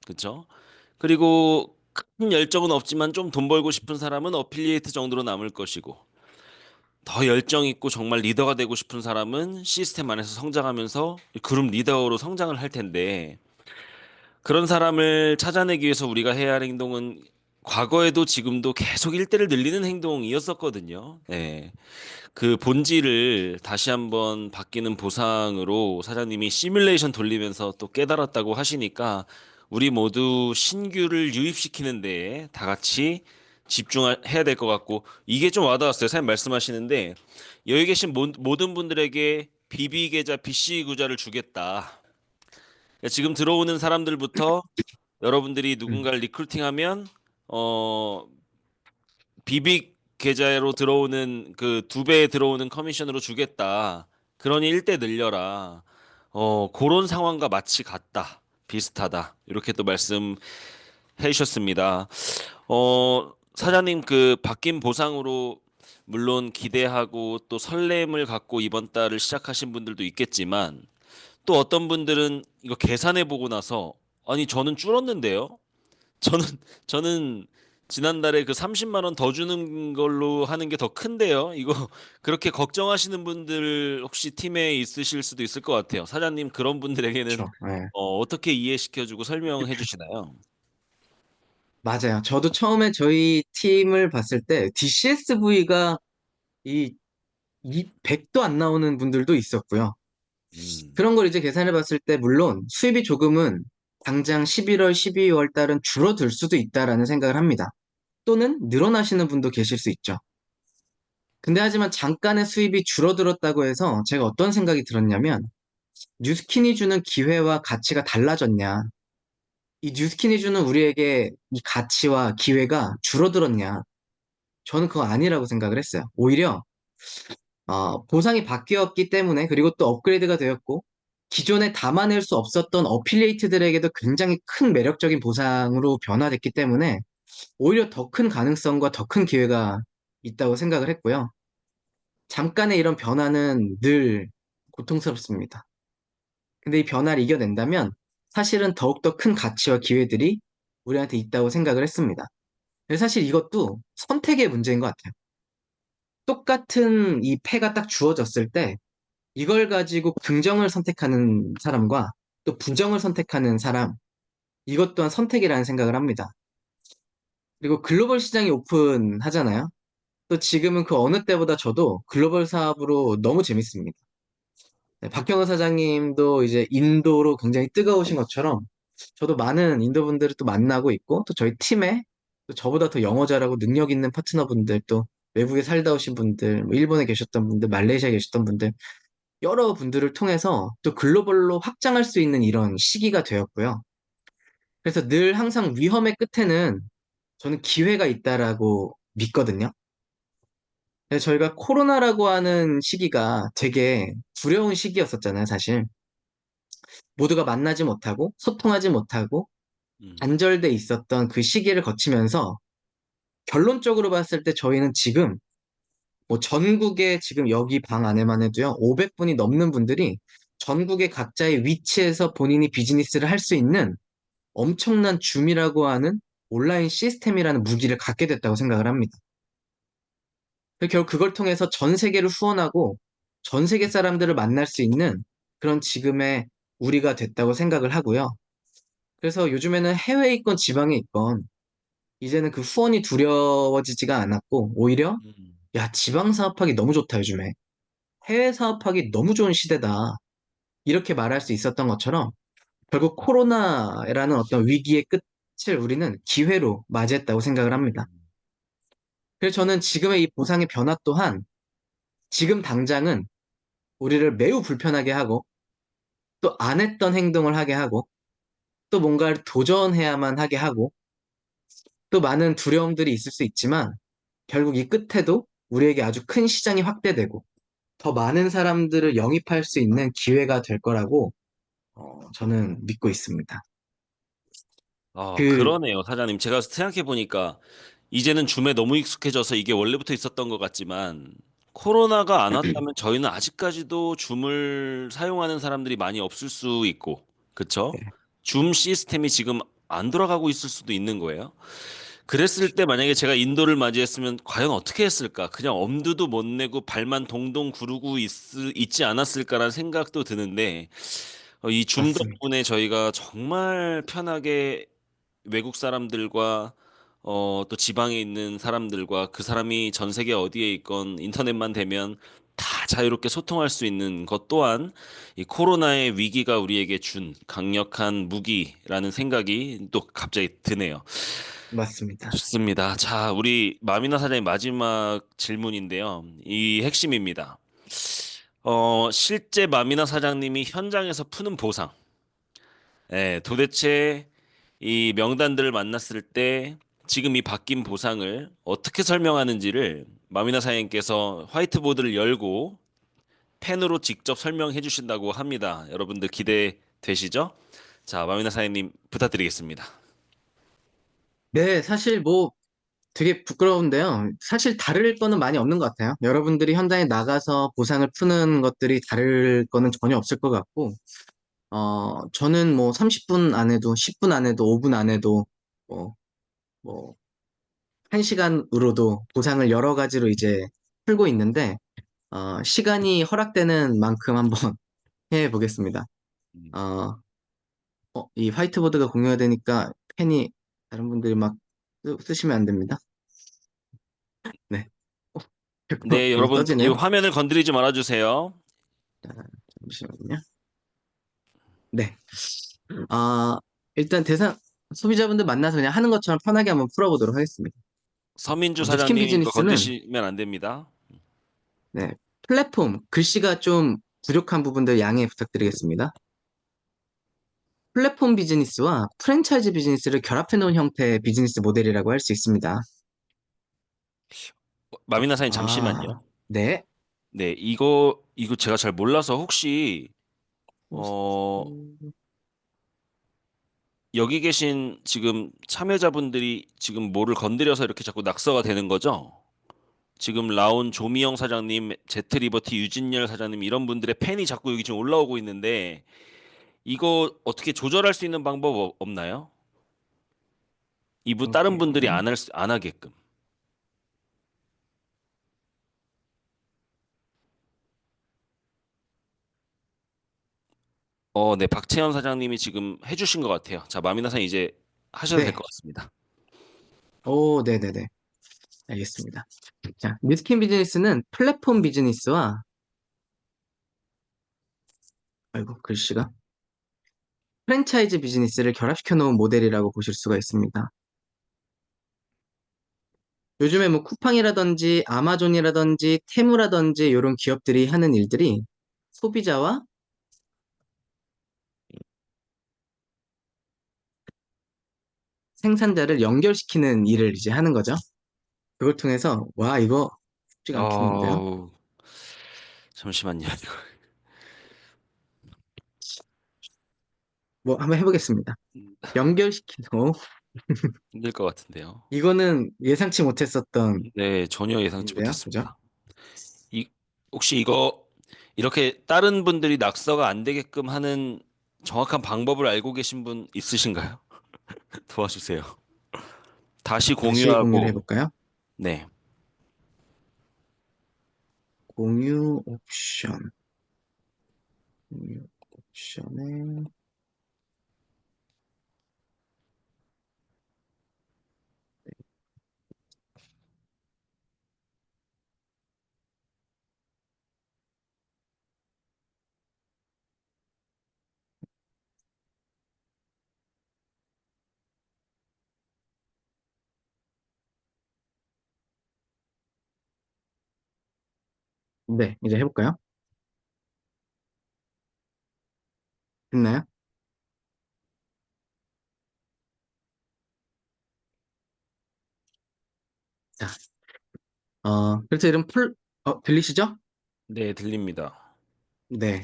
그렇죠? 그리고 큰 열정은 없지만 좀 돈 벌고 싶은 사람은 어필리에이트 정도로 남을 것이고, 더 열정 있고 정말 리더가 되고 싶은 사람은 시스템 안에서 성장하면서 그룹 리더로 성장을 할 텐데, 그런 사람을 찾아내기 위해서 우리가 해야 할 행동은 과거에도 지금도 계속 일대를 늘리는 행동이었었거든요. 네. 그 본질을 다시 한번 바뀌는 보상으로 사장님이 시뮬레이션 돌리면서 또 깨달았다고 하시니까 우리 모두 신규를 유입시키는 데에 다 같이 집중해야 될 것 같고, 이게 좀 와닿았어요. 사장님 말씀하시는데 여기 계신 모든 분들에게 BB 계좌, BC 계좌를 주겠다. 지금 들어오는 사람들부터 여러분들이 음, 누군가를 리크루팅하면 어 비빅 계좌로 들어오는 그 2배 들어오는 커미션으로 주겠다. 그러니 1대 늘려라. 그런 상황과 마치 같다. 비슷하다. 이렇게 또 말씀해 주셨습니다. 사장님 그 바뀐 보상으로 물론 기대하고 또 설렘을 갖고 이번 달을 시작하신 분들도 있겠지만 또 어떤 분들은 이거 계산해 보고 나서 아니 저는 줄었는데요. 저는 저는 지난달에 그 30만 원 더 주는 걸로 하는 게 더 큰데요. 이거 그렇게 걱정하시는 분들 혹시 팀에 있으실 수도 있을 것 같아요. 사장님 그런 분들에게는 그렇죠. 예. 어떻게 이해시켜 주고 설명해 주시나요? 맞아요. 저도 처음에 저희 팀을 봤을 때 DCSV가 이 100도 안 나오는 분들도 있었고요. 음. 그런 걸 이제 계산해 봤을 때 물론 수입이 조금은 당장 11월, 12월 달은 줄어들 수도 있다라는 생각을 합니다. 또는 늘어나시는 분도 계실 수 있죠. 근데 하지만 잠깐의 수입이 줄어들었다고 해서 제가 어떤 생각이 들었냐면 뉴스킨이 주는 기회와 가치가 달라졌냐? 이 뉴스킨이 주는 우리에게 이 가치와 기회가 줄어들었냐? 저는 그거 아니라고 생각을 했어요. 오히려 보상이 바뀌었기 때문에 그리고 또 업그레이드가 되었고 기존에 담아낼 수 없었던 어필리에이트들에게도 굉장히 큰 매력적인 보상으로 변화됐기 때문에 오히려 더 큰 가능성과 더 큰 기회가 있다고 생각을 했고요. 잠깐의 이런 변화는 늘 고통스럽습니다. 근데 이 변화를 이겨낸다면 사실은 더욱더 큰 가치와 기회들이 우리한테 있다고 생각을 했습니다. 그래서 사실 이것도 선택의 문제인 것 같아요. 똑같은 이 패가 딱 주어졌을 때 이걸 가지고 긍정을 선택하는 사람과 또 부정을 선택하는 사람, 이것 또한 선택이라는 생각을 합니다. 그리고 글로벌 시장이 오픈하잖아요. 또 지금은 그 어느 때보다 저도 글로벌 사업으로 너무 재밌습니다. 네, 박형호 사장님도 이제 인도로 굉장히 뜨거우신 것처럼 저도 많은 인도 분들을 또 만나고 있고 또 저희 팀에 또 저보다 더 영어 잘하고 능력 있는 파트너분들 또 외국에 살다 오신 분들, 뭐 일본에 계셨던 분들, 말레이시아에 계셨던 분들 여러 분들을 통해서 또 글로벌로 확장할 수 있는 이런 시기가 되었고요. 그래서 늘 항상 위험의 끝에는 저는 기회가 있다라고 믿거든요. 그래서 저희가 코로나라고 하는 시기가 되게 두려운 시기였었잖아요, 사실. 모두가 만나지 못하고 소통하지 못하고 음. 단절돼 있었던 그 시기를 거치면서 결론적으로 봤을 때 저희는 지금 뭐 전국에 지금 여기 방 안에만 해도요, 500분이 넘는 분들이 전국의 각자의 위치에서 본인이 비즈니스를 할 수 있는 엄청난 줌이라고 하는 온라인 시스템이라는 무기를 갖게 됐다고 생각을 합니다. 결국 그걸 통해서 전 세계를 후원하고 전 세계 사람들을 만날 수 있는 그런 지금의 우리가 됐다고 생각을 하고요. 그래서 요즘에는 해외에 있건 지방에 있건 이제는 그 후원이 두려워지지가 않았고 오히려 음. 야, 지방 사업하기 너무 좋다 요즘에. 해외 사업하기 너무 좋은 시대다. 이렇게 말할 수 있었던 것처럼 결국 코로나라는 어떤 위기의 끝을 우리는 기회로 맞이했다고 생각을 합니다. 그래서 저는 지금의 이 보상의 변화 또한 지금 당장은 우리를 매우 불편하게 하고 또 안 했던 행동을 하게 하고 또 뭔가를 도전해야만 하게 하고 또 많은 두려움들이 있을 수 있지만 결국 이 끝에도 우리에게 아주 큰 시장이 확대되고 더 많은 사람들을 영입할 수 있는 기회가 될 거라고 저는 믿고 있습니다. 그, 그러네요, 사장님. 제가 생각해 보니까 이제는 줌에 너무 익숙해져서 이게 원래부터 있었던 것 같지만 코로나가 안 왔다면 저희는 아직까지도 줌을 사용하는 사람들이 많이 없을 수 있고, 그쵸? 네, 줌 시스템이 지금 안 돌아가고 있을 수도 있는 거예요. 그랬을 때 만약에 제가 인도를 맞이했으면 과연 어떻게 했을까? 그냥 엄두도 못 내고 발만 동동 구르고 있지 않았을까라는 생각도 드는데 이 줌 맞습니다. 덕분에 저희가 정말 편하게 외국 사람들과 또 지방에 있는 사람들과 그 사람이 전 세계 어디에 있건 인터넷만 되면 다 자유롭게 소통할 수 있는 것 또한 이 코로나의 위기가 우리에게 준 강력한 무기라는 생각이 또 갑자기 드네요. 맞습니다. 좋습니다. 자, 우리 마미나 사장님 마지막 질문인데요. 이 핵심입니다. 실제 마미나 사장님이 현장에서 푸는 보상. 예, 도대체 이 명단들을 만났을 때 지금 이 바뀐 보상을 어떻게 설명하는지를 마미나 사장님께서 화이트보드를 열고 펜으로 직접 설명해 주신다고 합니다. 여러분들 기대되시죠? 자, 마미나 사장님 부탁드리겠습니다. 네, 사실 뭐 되게 부끄러운데요. 사실 다를 거는 많이 없는 것 같아요. 여러분들이 현장에 나가서 보상을 푸는 것들이 다를 거는 전혀 없을 것 같고, 저는 뭐 30분 안에도, 10분 안에도, 5분 안에도, 뭐, 뭐, 1시간으로도 보상을 여러 가지로 이제 풀고 있는데, 시간이 허락되는 만큼 한번 해보겠습니다. 음. 어, 이 화이트보드가 공유가 되니까 펜이 다른 분들이 막 쓰시면 안 됩니다. 네. 어, 자꾸 네, 계속 여러분, 이 떠지네요. 화면을 건드리지 말아주세요. 자, 잠시만요. 네. 아, 일단 소비자분들 만나서 그냥 하는 것처럼 편하게 한번 풀어보도록 하겠습니다. 서민주 뉴스킨 사장님, 이거 비즈니스는, 건드시면 안 됩니다. 네, 플랫폼, 글씨가 좀 부족한 부분들 양해 부탁드리겠습니다. 플랫폼 비즈니스와 프랜차이즈 비즈니스를 결합해 놓은 형태의 비즈니스 모델이라고 할 수 있습니다. 마미나 사장님, 아, 잠시만요. 네. 네, 이거 제가 잘 몰라서 혹시, 호스트, 어, 여기 계신 지금 참여자분들이 지금 뭐를 건드려서 이렇게 자꾸 낙서가 되는 거죠? 지금 라온 조미영 사장님, 제트리버티 유진열 사장님 이런 분들의 펜이 자꾸 여기 지금 올라오고 있는데 이거 어떻게 조절할 수 있는 방법 없나요? 이분 다른 오케이, 분들이 네. 안 하게끔. 네, 박채현 사장님이 지금 해주신 것 같아요. 자, 마미나 사장 이제 하셔도 될 네. 것 같습니다. 오, 네네네. 알겠습니다. 자, 뉴스킨 비즈니스는 플랫폼 비즈니스와, 아이고, 글씨가, 프랜차이즈 비즈니스를 결합시켜 놓은 모델이라고 보실 수가 있습니다. 요즘에 뭐 쿠팡이라든지 아마존이라든지 테무라든지 이런 기업들이 하는 일들이 소비자와 생산자를 연결시키는 일을 이제 하는 거죠. 그걸 통해서, 와, 이거 쉽지가 않겠는데요. 어, 잠시만요. 뭐, 한번 해보겠습니다. 연결시키는, 힘들 것 같은데요. 이거는 예상치 못했었던 네, 전혀 예상치 일인데요. 그죠? 못했습니다. 이, 혹시 이거 이렇게 다른 분들이 낙서가 안 되게끔 하는 정확한 방법을 알고 계신 분 있으신가요? 도와주세요. 다시 다시 공유를 공유하고, 해볼까요? 네. 공유 옵션. 공유 옵션에, 네, 이제 해볼까요? 됐나요? 자, 그래서 이런 들리시죠? 네, 들립니다. 네.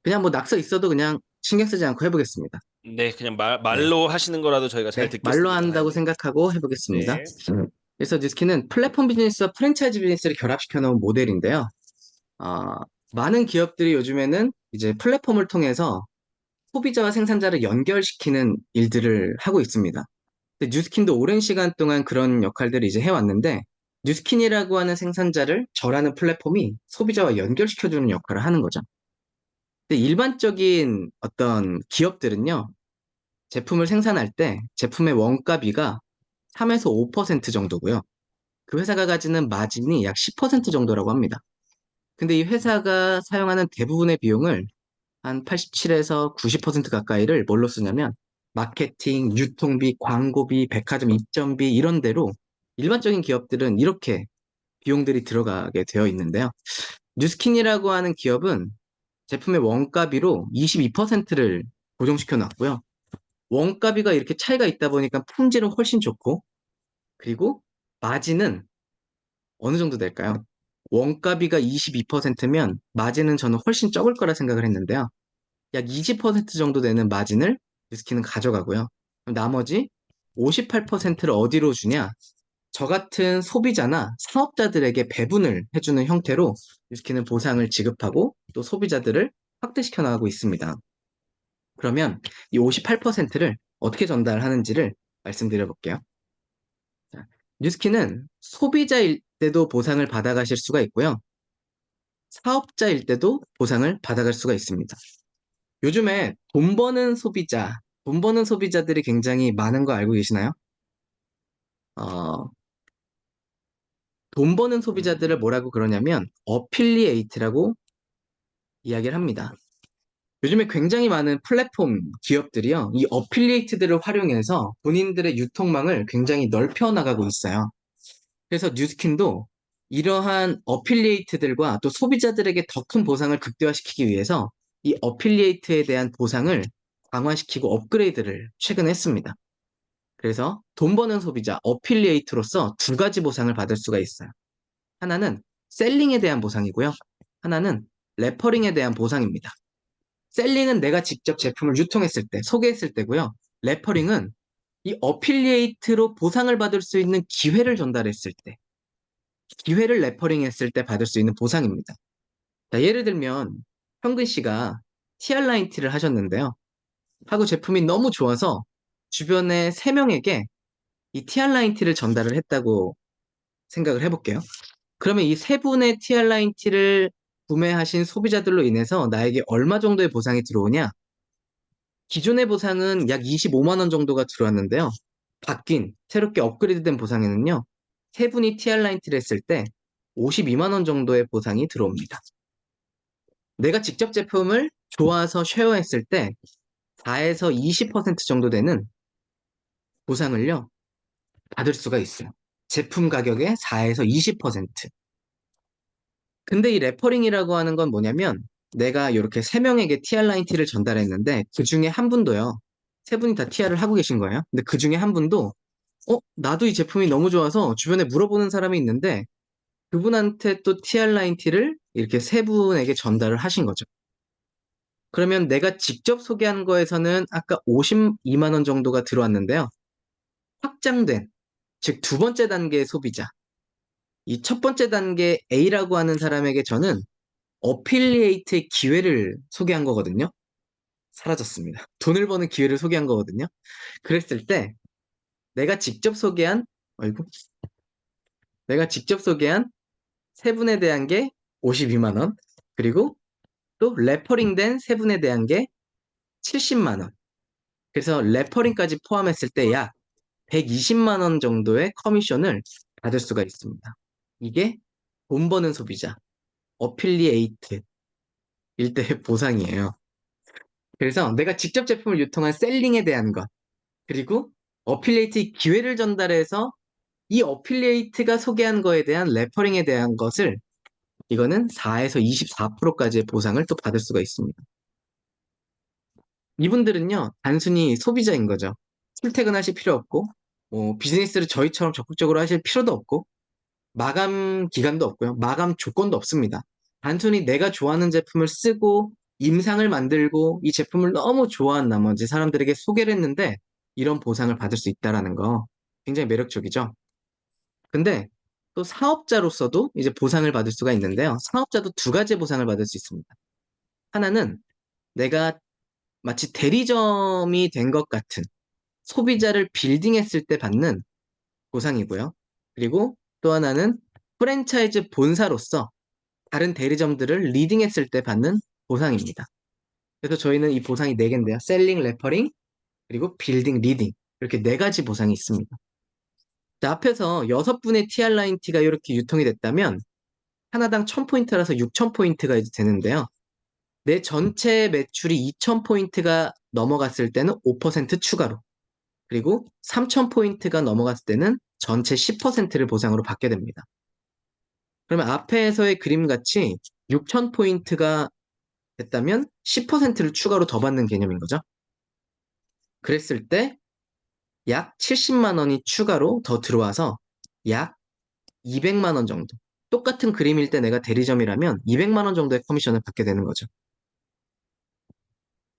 그냥 뭐 낙서 있어도 그냥 신경 쓰지 않고 해보겠습니다. 네, 그냥 네. 말로 하시는 거라도 저희가 잘 네. 말로 듣겠습니다, 한다고 사장님. 생각하고 해보겠습니다. 네. 그래서 뉴스키는 플랫폼 비즈니스와 프랜차이즈 비즈니스를 결합시켜 놓은 모델인데요. 어, 많은 기업들이 요즘에는 이제 플랫폼을 통해서 소비자와 생산자를 연결시키는 일들을 하고 있습니다. 근데 뉴스킨도 오랜 시간 동안 그런 역할들을 이제 해왔는데, 뉴스킨이라고 하는 생산자를 절하는 플랫폼이 소비자와 연결시켜주는 역할을 하는 거죠. 근데 일반적인 어떤 기업들은요, 제품을 생산할 때 제품의 원가비가 3에서 5% 정도고요. 그 회사가 가지는 마진이 약 10% 정도라고 합니다. 근데 이 회사가 사용하는 대부분의 비용을 한 87에서 90% 가까이를 뭘로 쓰냐면 마케팅, 유통비, 광고비, 백화점 입점비 이런 데로 일반적인 기업들은 이렇게 비용들이 들어가게 되어 있는데요. 뉴스킨이라고 하는 기업은 제품의 원가비로 22%를 고정시켜 놨고요. 원가비가 이렇게 차이가 있다 보니까 품질은 훨씬 좋고, 그리고 마진은 어느 정도 될까요? 원가비가 22%면 마진은 저는 훨씬 적을 거라 생각을 했는데요. 약 20% 정도 되는 마진을 뉴스키는 가져가고요. 그럼 나머지 58%를 어디로 주냐? 저 같은 소비자나 사업자들에게 배분을 해주는 형태로 뉴스키는 보상을 지급하고 또 소비자들을 확대시켜 나가고 있습니다. 그러면 이 58%를 어떻게 전달하는지를 말씀드려 볼게요. 뉴스킨은 소비자일 때도 보상을 받아가실 수가 있고요. 사업자일 때도 보상을 받아갈 수가 있습니다. 요즘에 돈 버는 소비자들이 굉장히 많은 거 알고 계시나요? 어, 돈 버는 소비자들을 뭐라고 그러냐면 어필리에이트라고 이야기를 합니다. 요즘에 굉장히 많은 플랫폼 기업들이요, 이 어필리에이트들을 활용해서 본인들의 유통망을 굉장히 넓혀 나가고 있어요. 그래서 뉴스킨도 이러한 어필리에이트들과 또 소비자들에게 더 큰 보상을 극대화시키기 위해서 이 어필리에이트에 대한 보상을 강화시키고 업그레이드를 최근에 했습니다. 그래서 돈 버는 소비자, 어필리에이트로서 두 가지 보상을 받을 수가 있어요. 하나는 셀링에 대한 보상이고요. 하나는 레퍼링에 대한 보상입니다. 셀링은 내가 직접 제품을 유통했을 때, 소개했을 때고요. 레퍼링은 이 어필리에이트로 보상을 받을 수 있는 기회를 전달했을 때, 기회를 레퍼링했을 때 받을 수 있는 보상입니다. 자, 예를 들면 현근 씨가 티알라인티를 하셨는데요. 하고 제품이 너무 좋아서 주변에 3명에게 이 티알라인티를 전달을 했다고 생각을 해볼게요. 그러면 이 3분의 티알라인티를 구매하신 소비자들로 인해서 나에게 얼마 정도의 보상이 들어오냐? 기존의 보상은 약 25만 원 정도가 들어왔는데요. 바뀐 새롭게 업그레이드된 보상에는요, 3분이 티알라인티를 했을 때 52만 원 정도의 보상이 들어옵니다. 내가 직접 제품을 좋아서 쉐어했을 때 4에서 20% 정도 되는 보상을요, 받을 수가 있어요. 제품 가격의 4에서 20%. 근데 이 레퍼링이라고 하는 건 뭐냐면 내가 이렇게 3명에게 TR9T를 전달했는데 그 중에 한 분도요. 3분이 다 TR을 하고 계신 거예요. 근데 그 중에 한 분도 나도 이 제품이 너무 좋아서 주변에 물어보는 사람이 있는데 그분한테 또 TR9T를 이렇게 3분에게 전달을 하신 거죠. 그러면 내가 직접 소개한 거에서는 아까 52만 원 정도가 들어왔는데요. 확장된, 즉 두 번째 단계의 소비자, 이 첫 번째 단계 A라고 하는 사람에게 저는 어필리에이트의 기회를 소개한 거거든요. 사라졌습니다. 돈을 버는 기회를 소개한 거거든요. 그랬을 때 내가 직접 소개한 어이구 내가 직접 소개한 세 분에 대한 게 52만 원, 그리고 또 레퍼링된 세 분에 대한 게 70만 원. 그래서 레퍼링까지 포함했을 때 약 120만 원 정도의 커미션을 받을 수가 있습니다. 이게 돈 버는 소비자, 어필리에이트 일대의 보상이에요. 그래서 내가 직접 제품을 유통한 셀링에 대한 것, 그리고 어필리에이트 기회를 전달해서 이 어필리에이트가 소개한 거에 대한 레퍼링에 대한 것을 이거는 4에서 24%까지의 보상을 또 받을 수가 있습니다. 이분들은요, 단순히 소비자인 거죠. 출퇴근하실 필요 없고, 비즈니스를 저희처럼 적극적으로 하실 필요도 없고, 마감 기간도 없고요. 마감 조건도 없습니다. 단순히 내가 좋아하는 제품을 쓰고 임상을 만들고 이 제품을 너무 좋아한 나머지 사람들에게 소개를 했는데 이런 보상을 받을 수 있다라는 거 굉장히 매력적이죠. 근데 또 사업자로서도 이제 보상을 받을 수가 있는데요. 사업자도 두 가지 보상을 받을 수 있습니다. 하나는 내가 마치 대리점이 된 것 같은 소비자를 빌딩했을 때 받는 보상이고요. 그리고 또 하나는 프랜차이즈 본사로서 다른 대리점들을 리딩했을 때 받는 보상입니다. 그래서 저희는 이 보상이 4개인데요. 셀링, 레퍼링, 그리고 빌딩, 리딩. 이렇게 4가지 보상이 있습니다. 자, 앞에서 6분의 TR9T가 이렇게 유통이 됐다면 하나당 1000포인트라서 6000포인트가 이제 되는데요. 내 전체 매출이 2000포인트가 넘어갔을 때는 5% 추가로, 그리고 3000포인트가 넘어갔을 때는 전체 10%를 보상으로 받게 됩니다. 그러면 앞에서의 그림같이 6000포인트가 됐다면 10%를 추가로 더 받는 개념인 거죠. 그랬을 때 약 70만 원이 추가로 더 들어와서 약 200만 원 정도. 똑같은 그림일 때 내가 대리점이라면 200만 원 정도의 커미션을 받게 되는 거죠.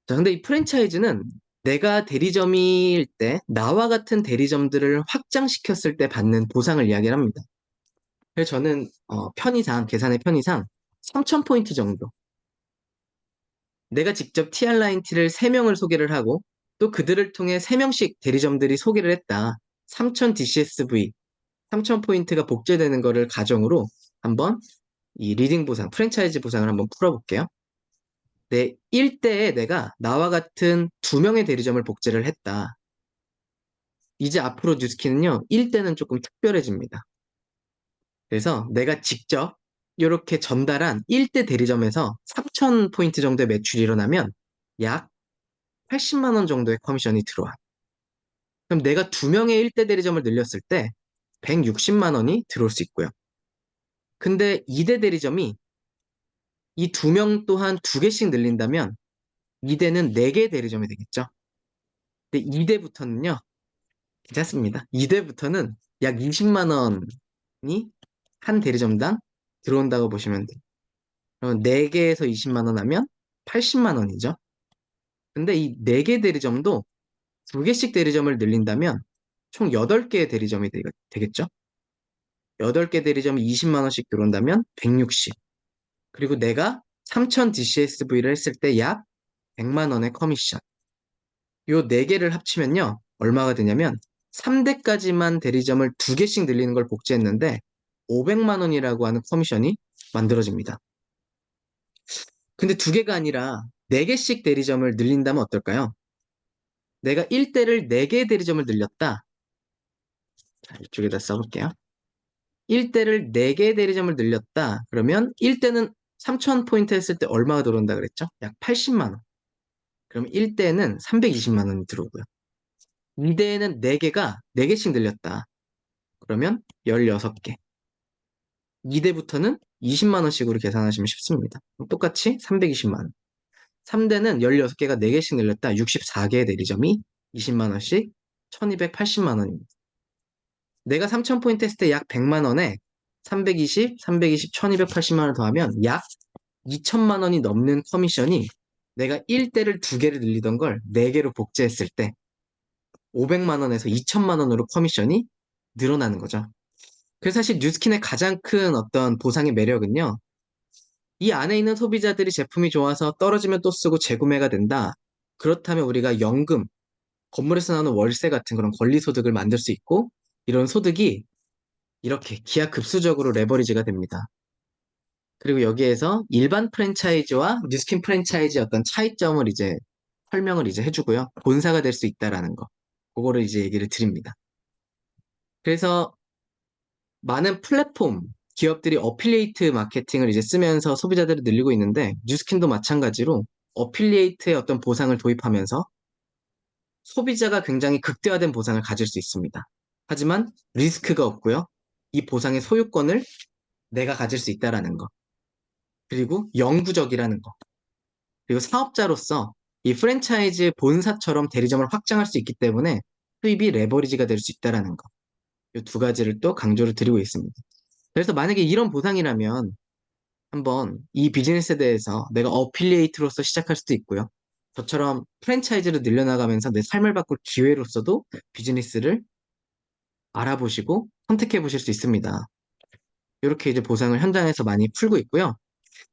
자, 근데 이 프랜차이즈는 내가 대리점일 때 나와 같은 대리점들을 확장시켰을 때 받는 보상을 이야기를 합니다. 그래서 저는 계산의 편의상 3000포인트 정도. 내가 직접 TR9T를 3명을 소개를 하고 또 그들을 통해 3명씩 대리점들이 소개를 했다. 3000 DCSV, 3,000포인트가 복제되는 거를 가정으로 한번 이 리딩 보상, 프랜차이즈 보상을 한번 풀어볼게요. 내 1대에 내가 나와 같은 2명의 대리점을 복제를 했다. 이제 앞으로 뉴스킨은요, 1대는 조금 특별해집니다. 그래서 내가 직접 이렇게 전달한 1대 대리점에서 3,000포인트 정도의 매출이 일어나면 약 80만 원 정도의 커미션이 들어와. 그럼 내가 2명의 1대 대리점을 늘렸을 때 160만 원이 들어올 수 있고요. 근데 2대 대리점이 이 2명 또한 2개씩 늘린다면 2대는 4개 대리점이 되겠죠. 근데 2대부터는요, 괜찮습니다. 2대부터는 약 20만 원이 한 대리점당 들어온다고 보시면 돼요. 그럼 4개에서 20만 원 하면 80만 원이죠. 근데 이 4개 대리점도 2개씩 대리점을 늘린다면 총 8개의 대리점이 되겠죠. 8개 대리점이 20만 원씩 들어온다면 160. 그리고 내가 3,000 DCSV를 했을 때 약 100만 원의 커미션. 요 4개를 합치면요. 얼마가 되냐면 3대까지만 대리점을 2개씩 늘리는 걸 복제했는데 500만 원이라고 하는 커미션이 만들어집니다. 근데 2개가 아니라 4개씩 대리점을 늘린다면 어떨까요? 내가 1대를 4개의 대리점을 늘렸다. 자, 이쪽에다 써볼게요. 1대를 4개의 대리점을 늘렸다. 그러면 1대는 3,000포인트 했을 때 얼마가 들어온다 그랬죠? 약 80만 원. 그럼 1대는 320만 원이 들어오고요. 2대에는 4개가 4개씩 늘렸다. 그러면 16개. 2대부터는 20만 원씩으로 계산하시면 쉽습니다. 똑같이 320만 원. 3대는 16개가 4개씩 늘렸다. 64개의 대리점이 20만 원씩 1280만 원입니다. 내가 3,000포인트 했을 때 약 100만 원에 320, 1280만 원을 더하면 약 2천만 원이 넘는 커미션이 내가 1대를 2개를 늘리던 걸 4개로 복제했을 때 500만 원에서 2천만 원으로 커미션이 늘어나는 거죠. 그래서 사실 뉴스킨의 가장 큰 어떤 보상의 매력은요. 이 안에 있는 소비자들이 제품이 좋아서 떨어지면 또 쓰고 재구매가 된다. 그렇다면 우리가 연금, 건물에서 나오는 월세 같은 그런 권리소득을 만들 수 있고 이런 소득이 이렇게 기하급수적으로 레버리지가 됩니다. 그리고 여기에서 일반 프랜차이즈와 뉴스킨 프랜차이즈의 어떤 차이점을 이제 설명을 이제 해주고요. 본사가 될 수 있다라는 거. 그거를 이제 얘기를 드립니다. 그래서 많은 플랫폼 기업들이 어필리에이트 마케팅을 이제 쓰면서 소비자들을 늘리고 있는데 뉴스킨도 마찬가지로 어필리에이트의 어떤 보상을 도입하면서 소비자가 굉장히 극대화된 보상을 가질 수 있습니다. 하지만 리스크가 없고요. 이 보상의 소유권을 내가 가질 수 있다라는 거. 그리고 영구적이라는 거. 그리고 사업자로서 이 프랜차이즈 본사처럼 대리점을 확장할 수 있기 때문에 수입이 레버리지가 될 수 있다라는 거. 이 2가지를 또 강조를 드리고 있습니다. 그래서 만약에 이런 보상이라면 한번 이 비즈니스에 대해서 내가 어필리에이트로서 시작할 수도 있고요. 저처럼 프랜차이즈를 늘려나가면서 내 삶을 바꿀 기회로서도 비즈니스를 알아보시고 선택해 보실 수 있습니다. 이렇게 이제 보상을 현장에서 많이 풀고 있고요.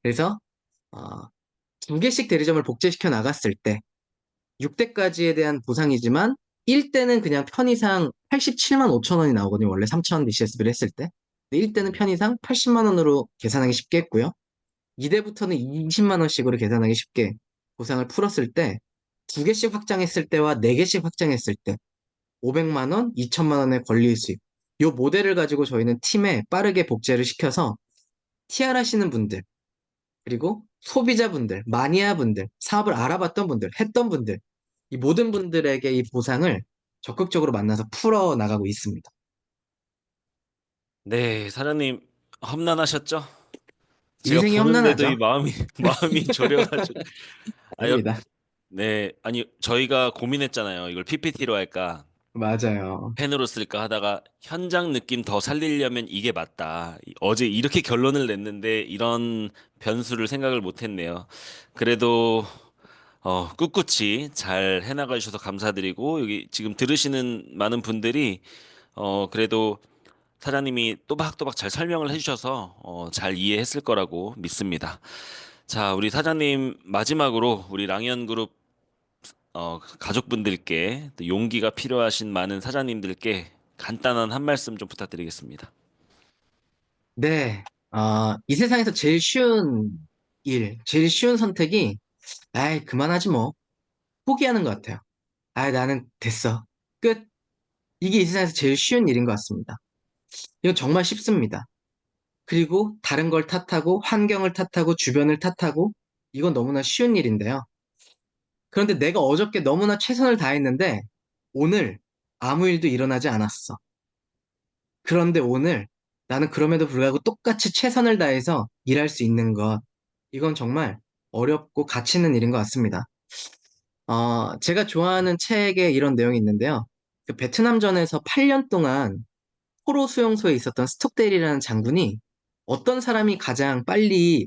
그래서 2개씩 대리점을 복제시켜 나갔을 때 6대까지에 대한 보상이지만 1대는 그냥 편의상 87만 5천 원이 나오거든요. 원래 3,000 DCSB를 했을 때. 1대는 편의상 80만 원으로 계산하기 쉽게 했고요. 2대부터는 20만 원씩으로 계산하기 쉽게 보상을 풀었을 때 2개씩 확장했을 때와 4개씩 확장했을 때 500만 원, 2천만 원의 권리 수입. 이 모델을 가지고 저희는 팀에 빠르게 복제를 시켜서 TR 하시는 분들, 그리고 소비자분들, 마니아분들, 사업을 알아봤던 분들, 했던 분들, 이 모든 분들에게 이 보상을 적극적으로 만나서 풀어나가고 있습니다. 네, 사장님 험난하셨죠? 제가 인생이 보는데도 이 험난하죠? 마음이 마음이 졸여가지고 아, 아닙니다. 네, 아니 저희가 고민했잖아요. 이걸 PPT로 할까, 맞아요. 펜으로 쓸까 하다가 현장 느낌 더 살리려면 이게 맞다. 어제 이렇게 결론을 냈는데 이런 변수를 생각을 못했네요. 그래도 꿋꿋이 잘 해나가 주셔서 감사드리고 여기 지금 들으시는 많은 분들이 그래도 사장님이 또박또박 잘 설명을 해주셔서 잘 이해했을 거라고 믿습니다. 자, 우리 사장님 마지막으로 우리 랑현그룹 가족분들께 또 용기가 필요하신 많은 사장님들께 간단한 한 말씀 좀 부탁드리겠습니다. 네, 이 세상에서 제일 쉬운 제일 쉬운 선택이, 아이, 그만하지 뭐. 포기하는 것 같아요. 아이, 나는 됐어. 끝. 이게 이 세상에서 제일 쉬운 일인 것 같습니다. 이건 정말 쉽습니다. 그리고 다른 걸 탓하고, 환경을 탓하고, 주변을 탓하고, 이건 너무나 쉬운 일인데요. 그런데 내가 어저께 너무나 최선을 다했는데, 오늘 아무 일도 일어나지 않았어. 그런데 오늘 나는 그럼에도 불구하고 똑같이 최선을 다해서 일할 수 있는 것. 이건 정말 어렵고 가치 있는 일인 것 같습니다. 제가 좋아하는 책에 이런 내용이 있는데요. 그 베트남전에서 8년 동안 포로 수용소에 있었던 스톡데일이라는 장군이 어떤 사람이 가장 빨리,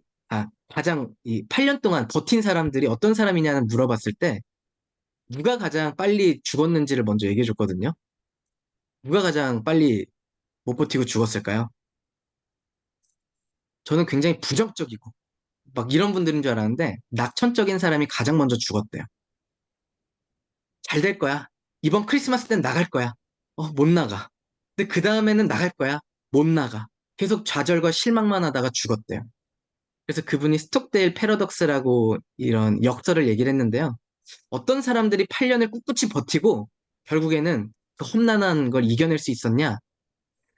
가장 이 8년 동안 버틴 사람들이 어떤 사람이냐는 물어봤을 때 누가 가장 빨리 죽었는지를 먼저 얘기해 줬거든요. 누가 가장 빨리 못 버티고 죽었을까요? 저는 굉장히 부정적이고 막 이런 분들인 줄 알았는데 낙천적인 사람이 가장 먼저 죽었대요. 잘 될 거야. 이번 크리스마스 땐 나갈 거야. 못 나가. 근데 그 다음에는 나갈 거야. 못 나가. 계속 좌절과 실망만 하다가 죽었대요. 그래서 그분이 스톡데일 패러독스라고 이런 역설을 얘기를 했는데요. 어떤 사람들이 8년을 꿋꿋이 버티고 결국에는 그 험난한 걸 이겨낼 수 있었냐?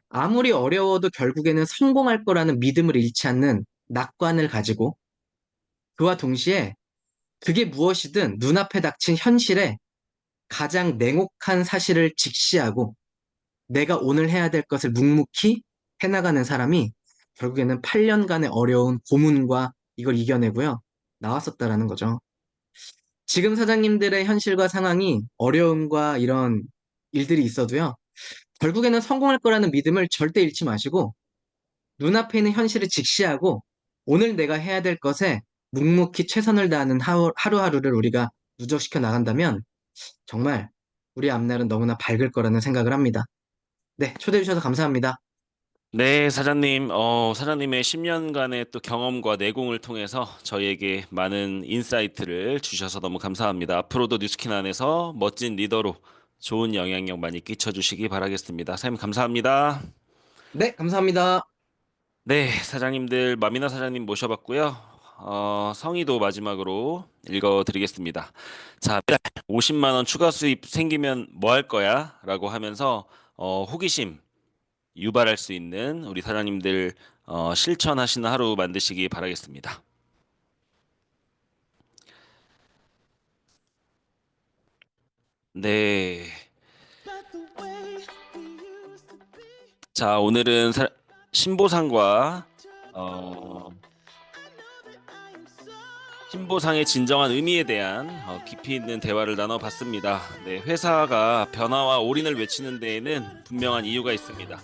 아무리 어려워도 결국에는 성공할 거라는 믿음을 잃지 않는 낙관을 가지고 그와 동시에 그게 무엇이든 눈앞에 닥친 현실에 가장 냉혹한 사실을 직시하고 내가 오늘 해야 될 것을 묵묵히 해나가는 사람이 결국에는 8년간의 어려운 고문과 이걸 이겨내고요. 나왔었다라는 거죠. 지금 사장님들의 현실과 상황이 어려움과 이런 일들이 있어도요. 결국에는 성공할 거라는 믿음을 절대 잃지 마시고 눈앞에 있는 현실을 직시하고 오늘 내가 해야 될 것에 묵묵히 최선을 다하는 하루하루를 우리가 누적시켜 나간다면 정말 우리 앞날은 너무나 밝을 거라는 생각을 합니다. 네, 초대해 주셔서 감사합니다. 네, 사장님. 사장님의 10년간의 또 경험과 내공을 통해서 저희에게 많은 인사이트를 주셔서 너무 감사합니다. 앞으로도 뉴스킨 안에서 멋진 리더로 좋은 영향력 많이 끼쳐주시기 바라겠습니다. 사장님, 감사합니다. 네, 감사합니다. 네, 사장님들, 마미나 사장님 모셔봤고요. 성의도 마지막으로 읽어드리겠습니다. 자, 매달 50만 원 추가 수입 생기면 뭐 할 거야? 라고 하면서 호기심 유발할 수 있는 우리 사장님들 실천하시는 하루 만드시기 바라겠습니다. 네. 자, 오늘은 신보상과 신보상의 진정한 의미에 대한 깊이 있는 대화를 나눠봤습니다. 네, 회사가 변화와 올인을 외치는 데에는 분명한 이유가 있습니다.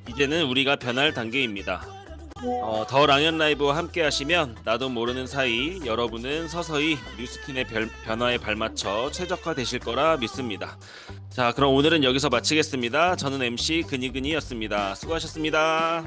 이제는 우리가 변할 단계입니다. 더 랑연 라이브와 함께 하시면 나도 모르는 사이 여러분은 서서히 뉴스킨의 변화에 발맞춰 최적화되실 거라 믿습니다. 자, 그럼 오늘은 여기서 마치겠습니다. 저는 MC 근이근이었습니다. 수고하셨습니다.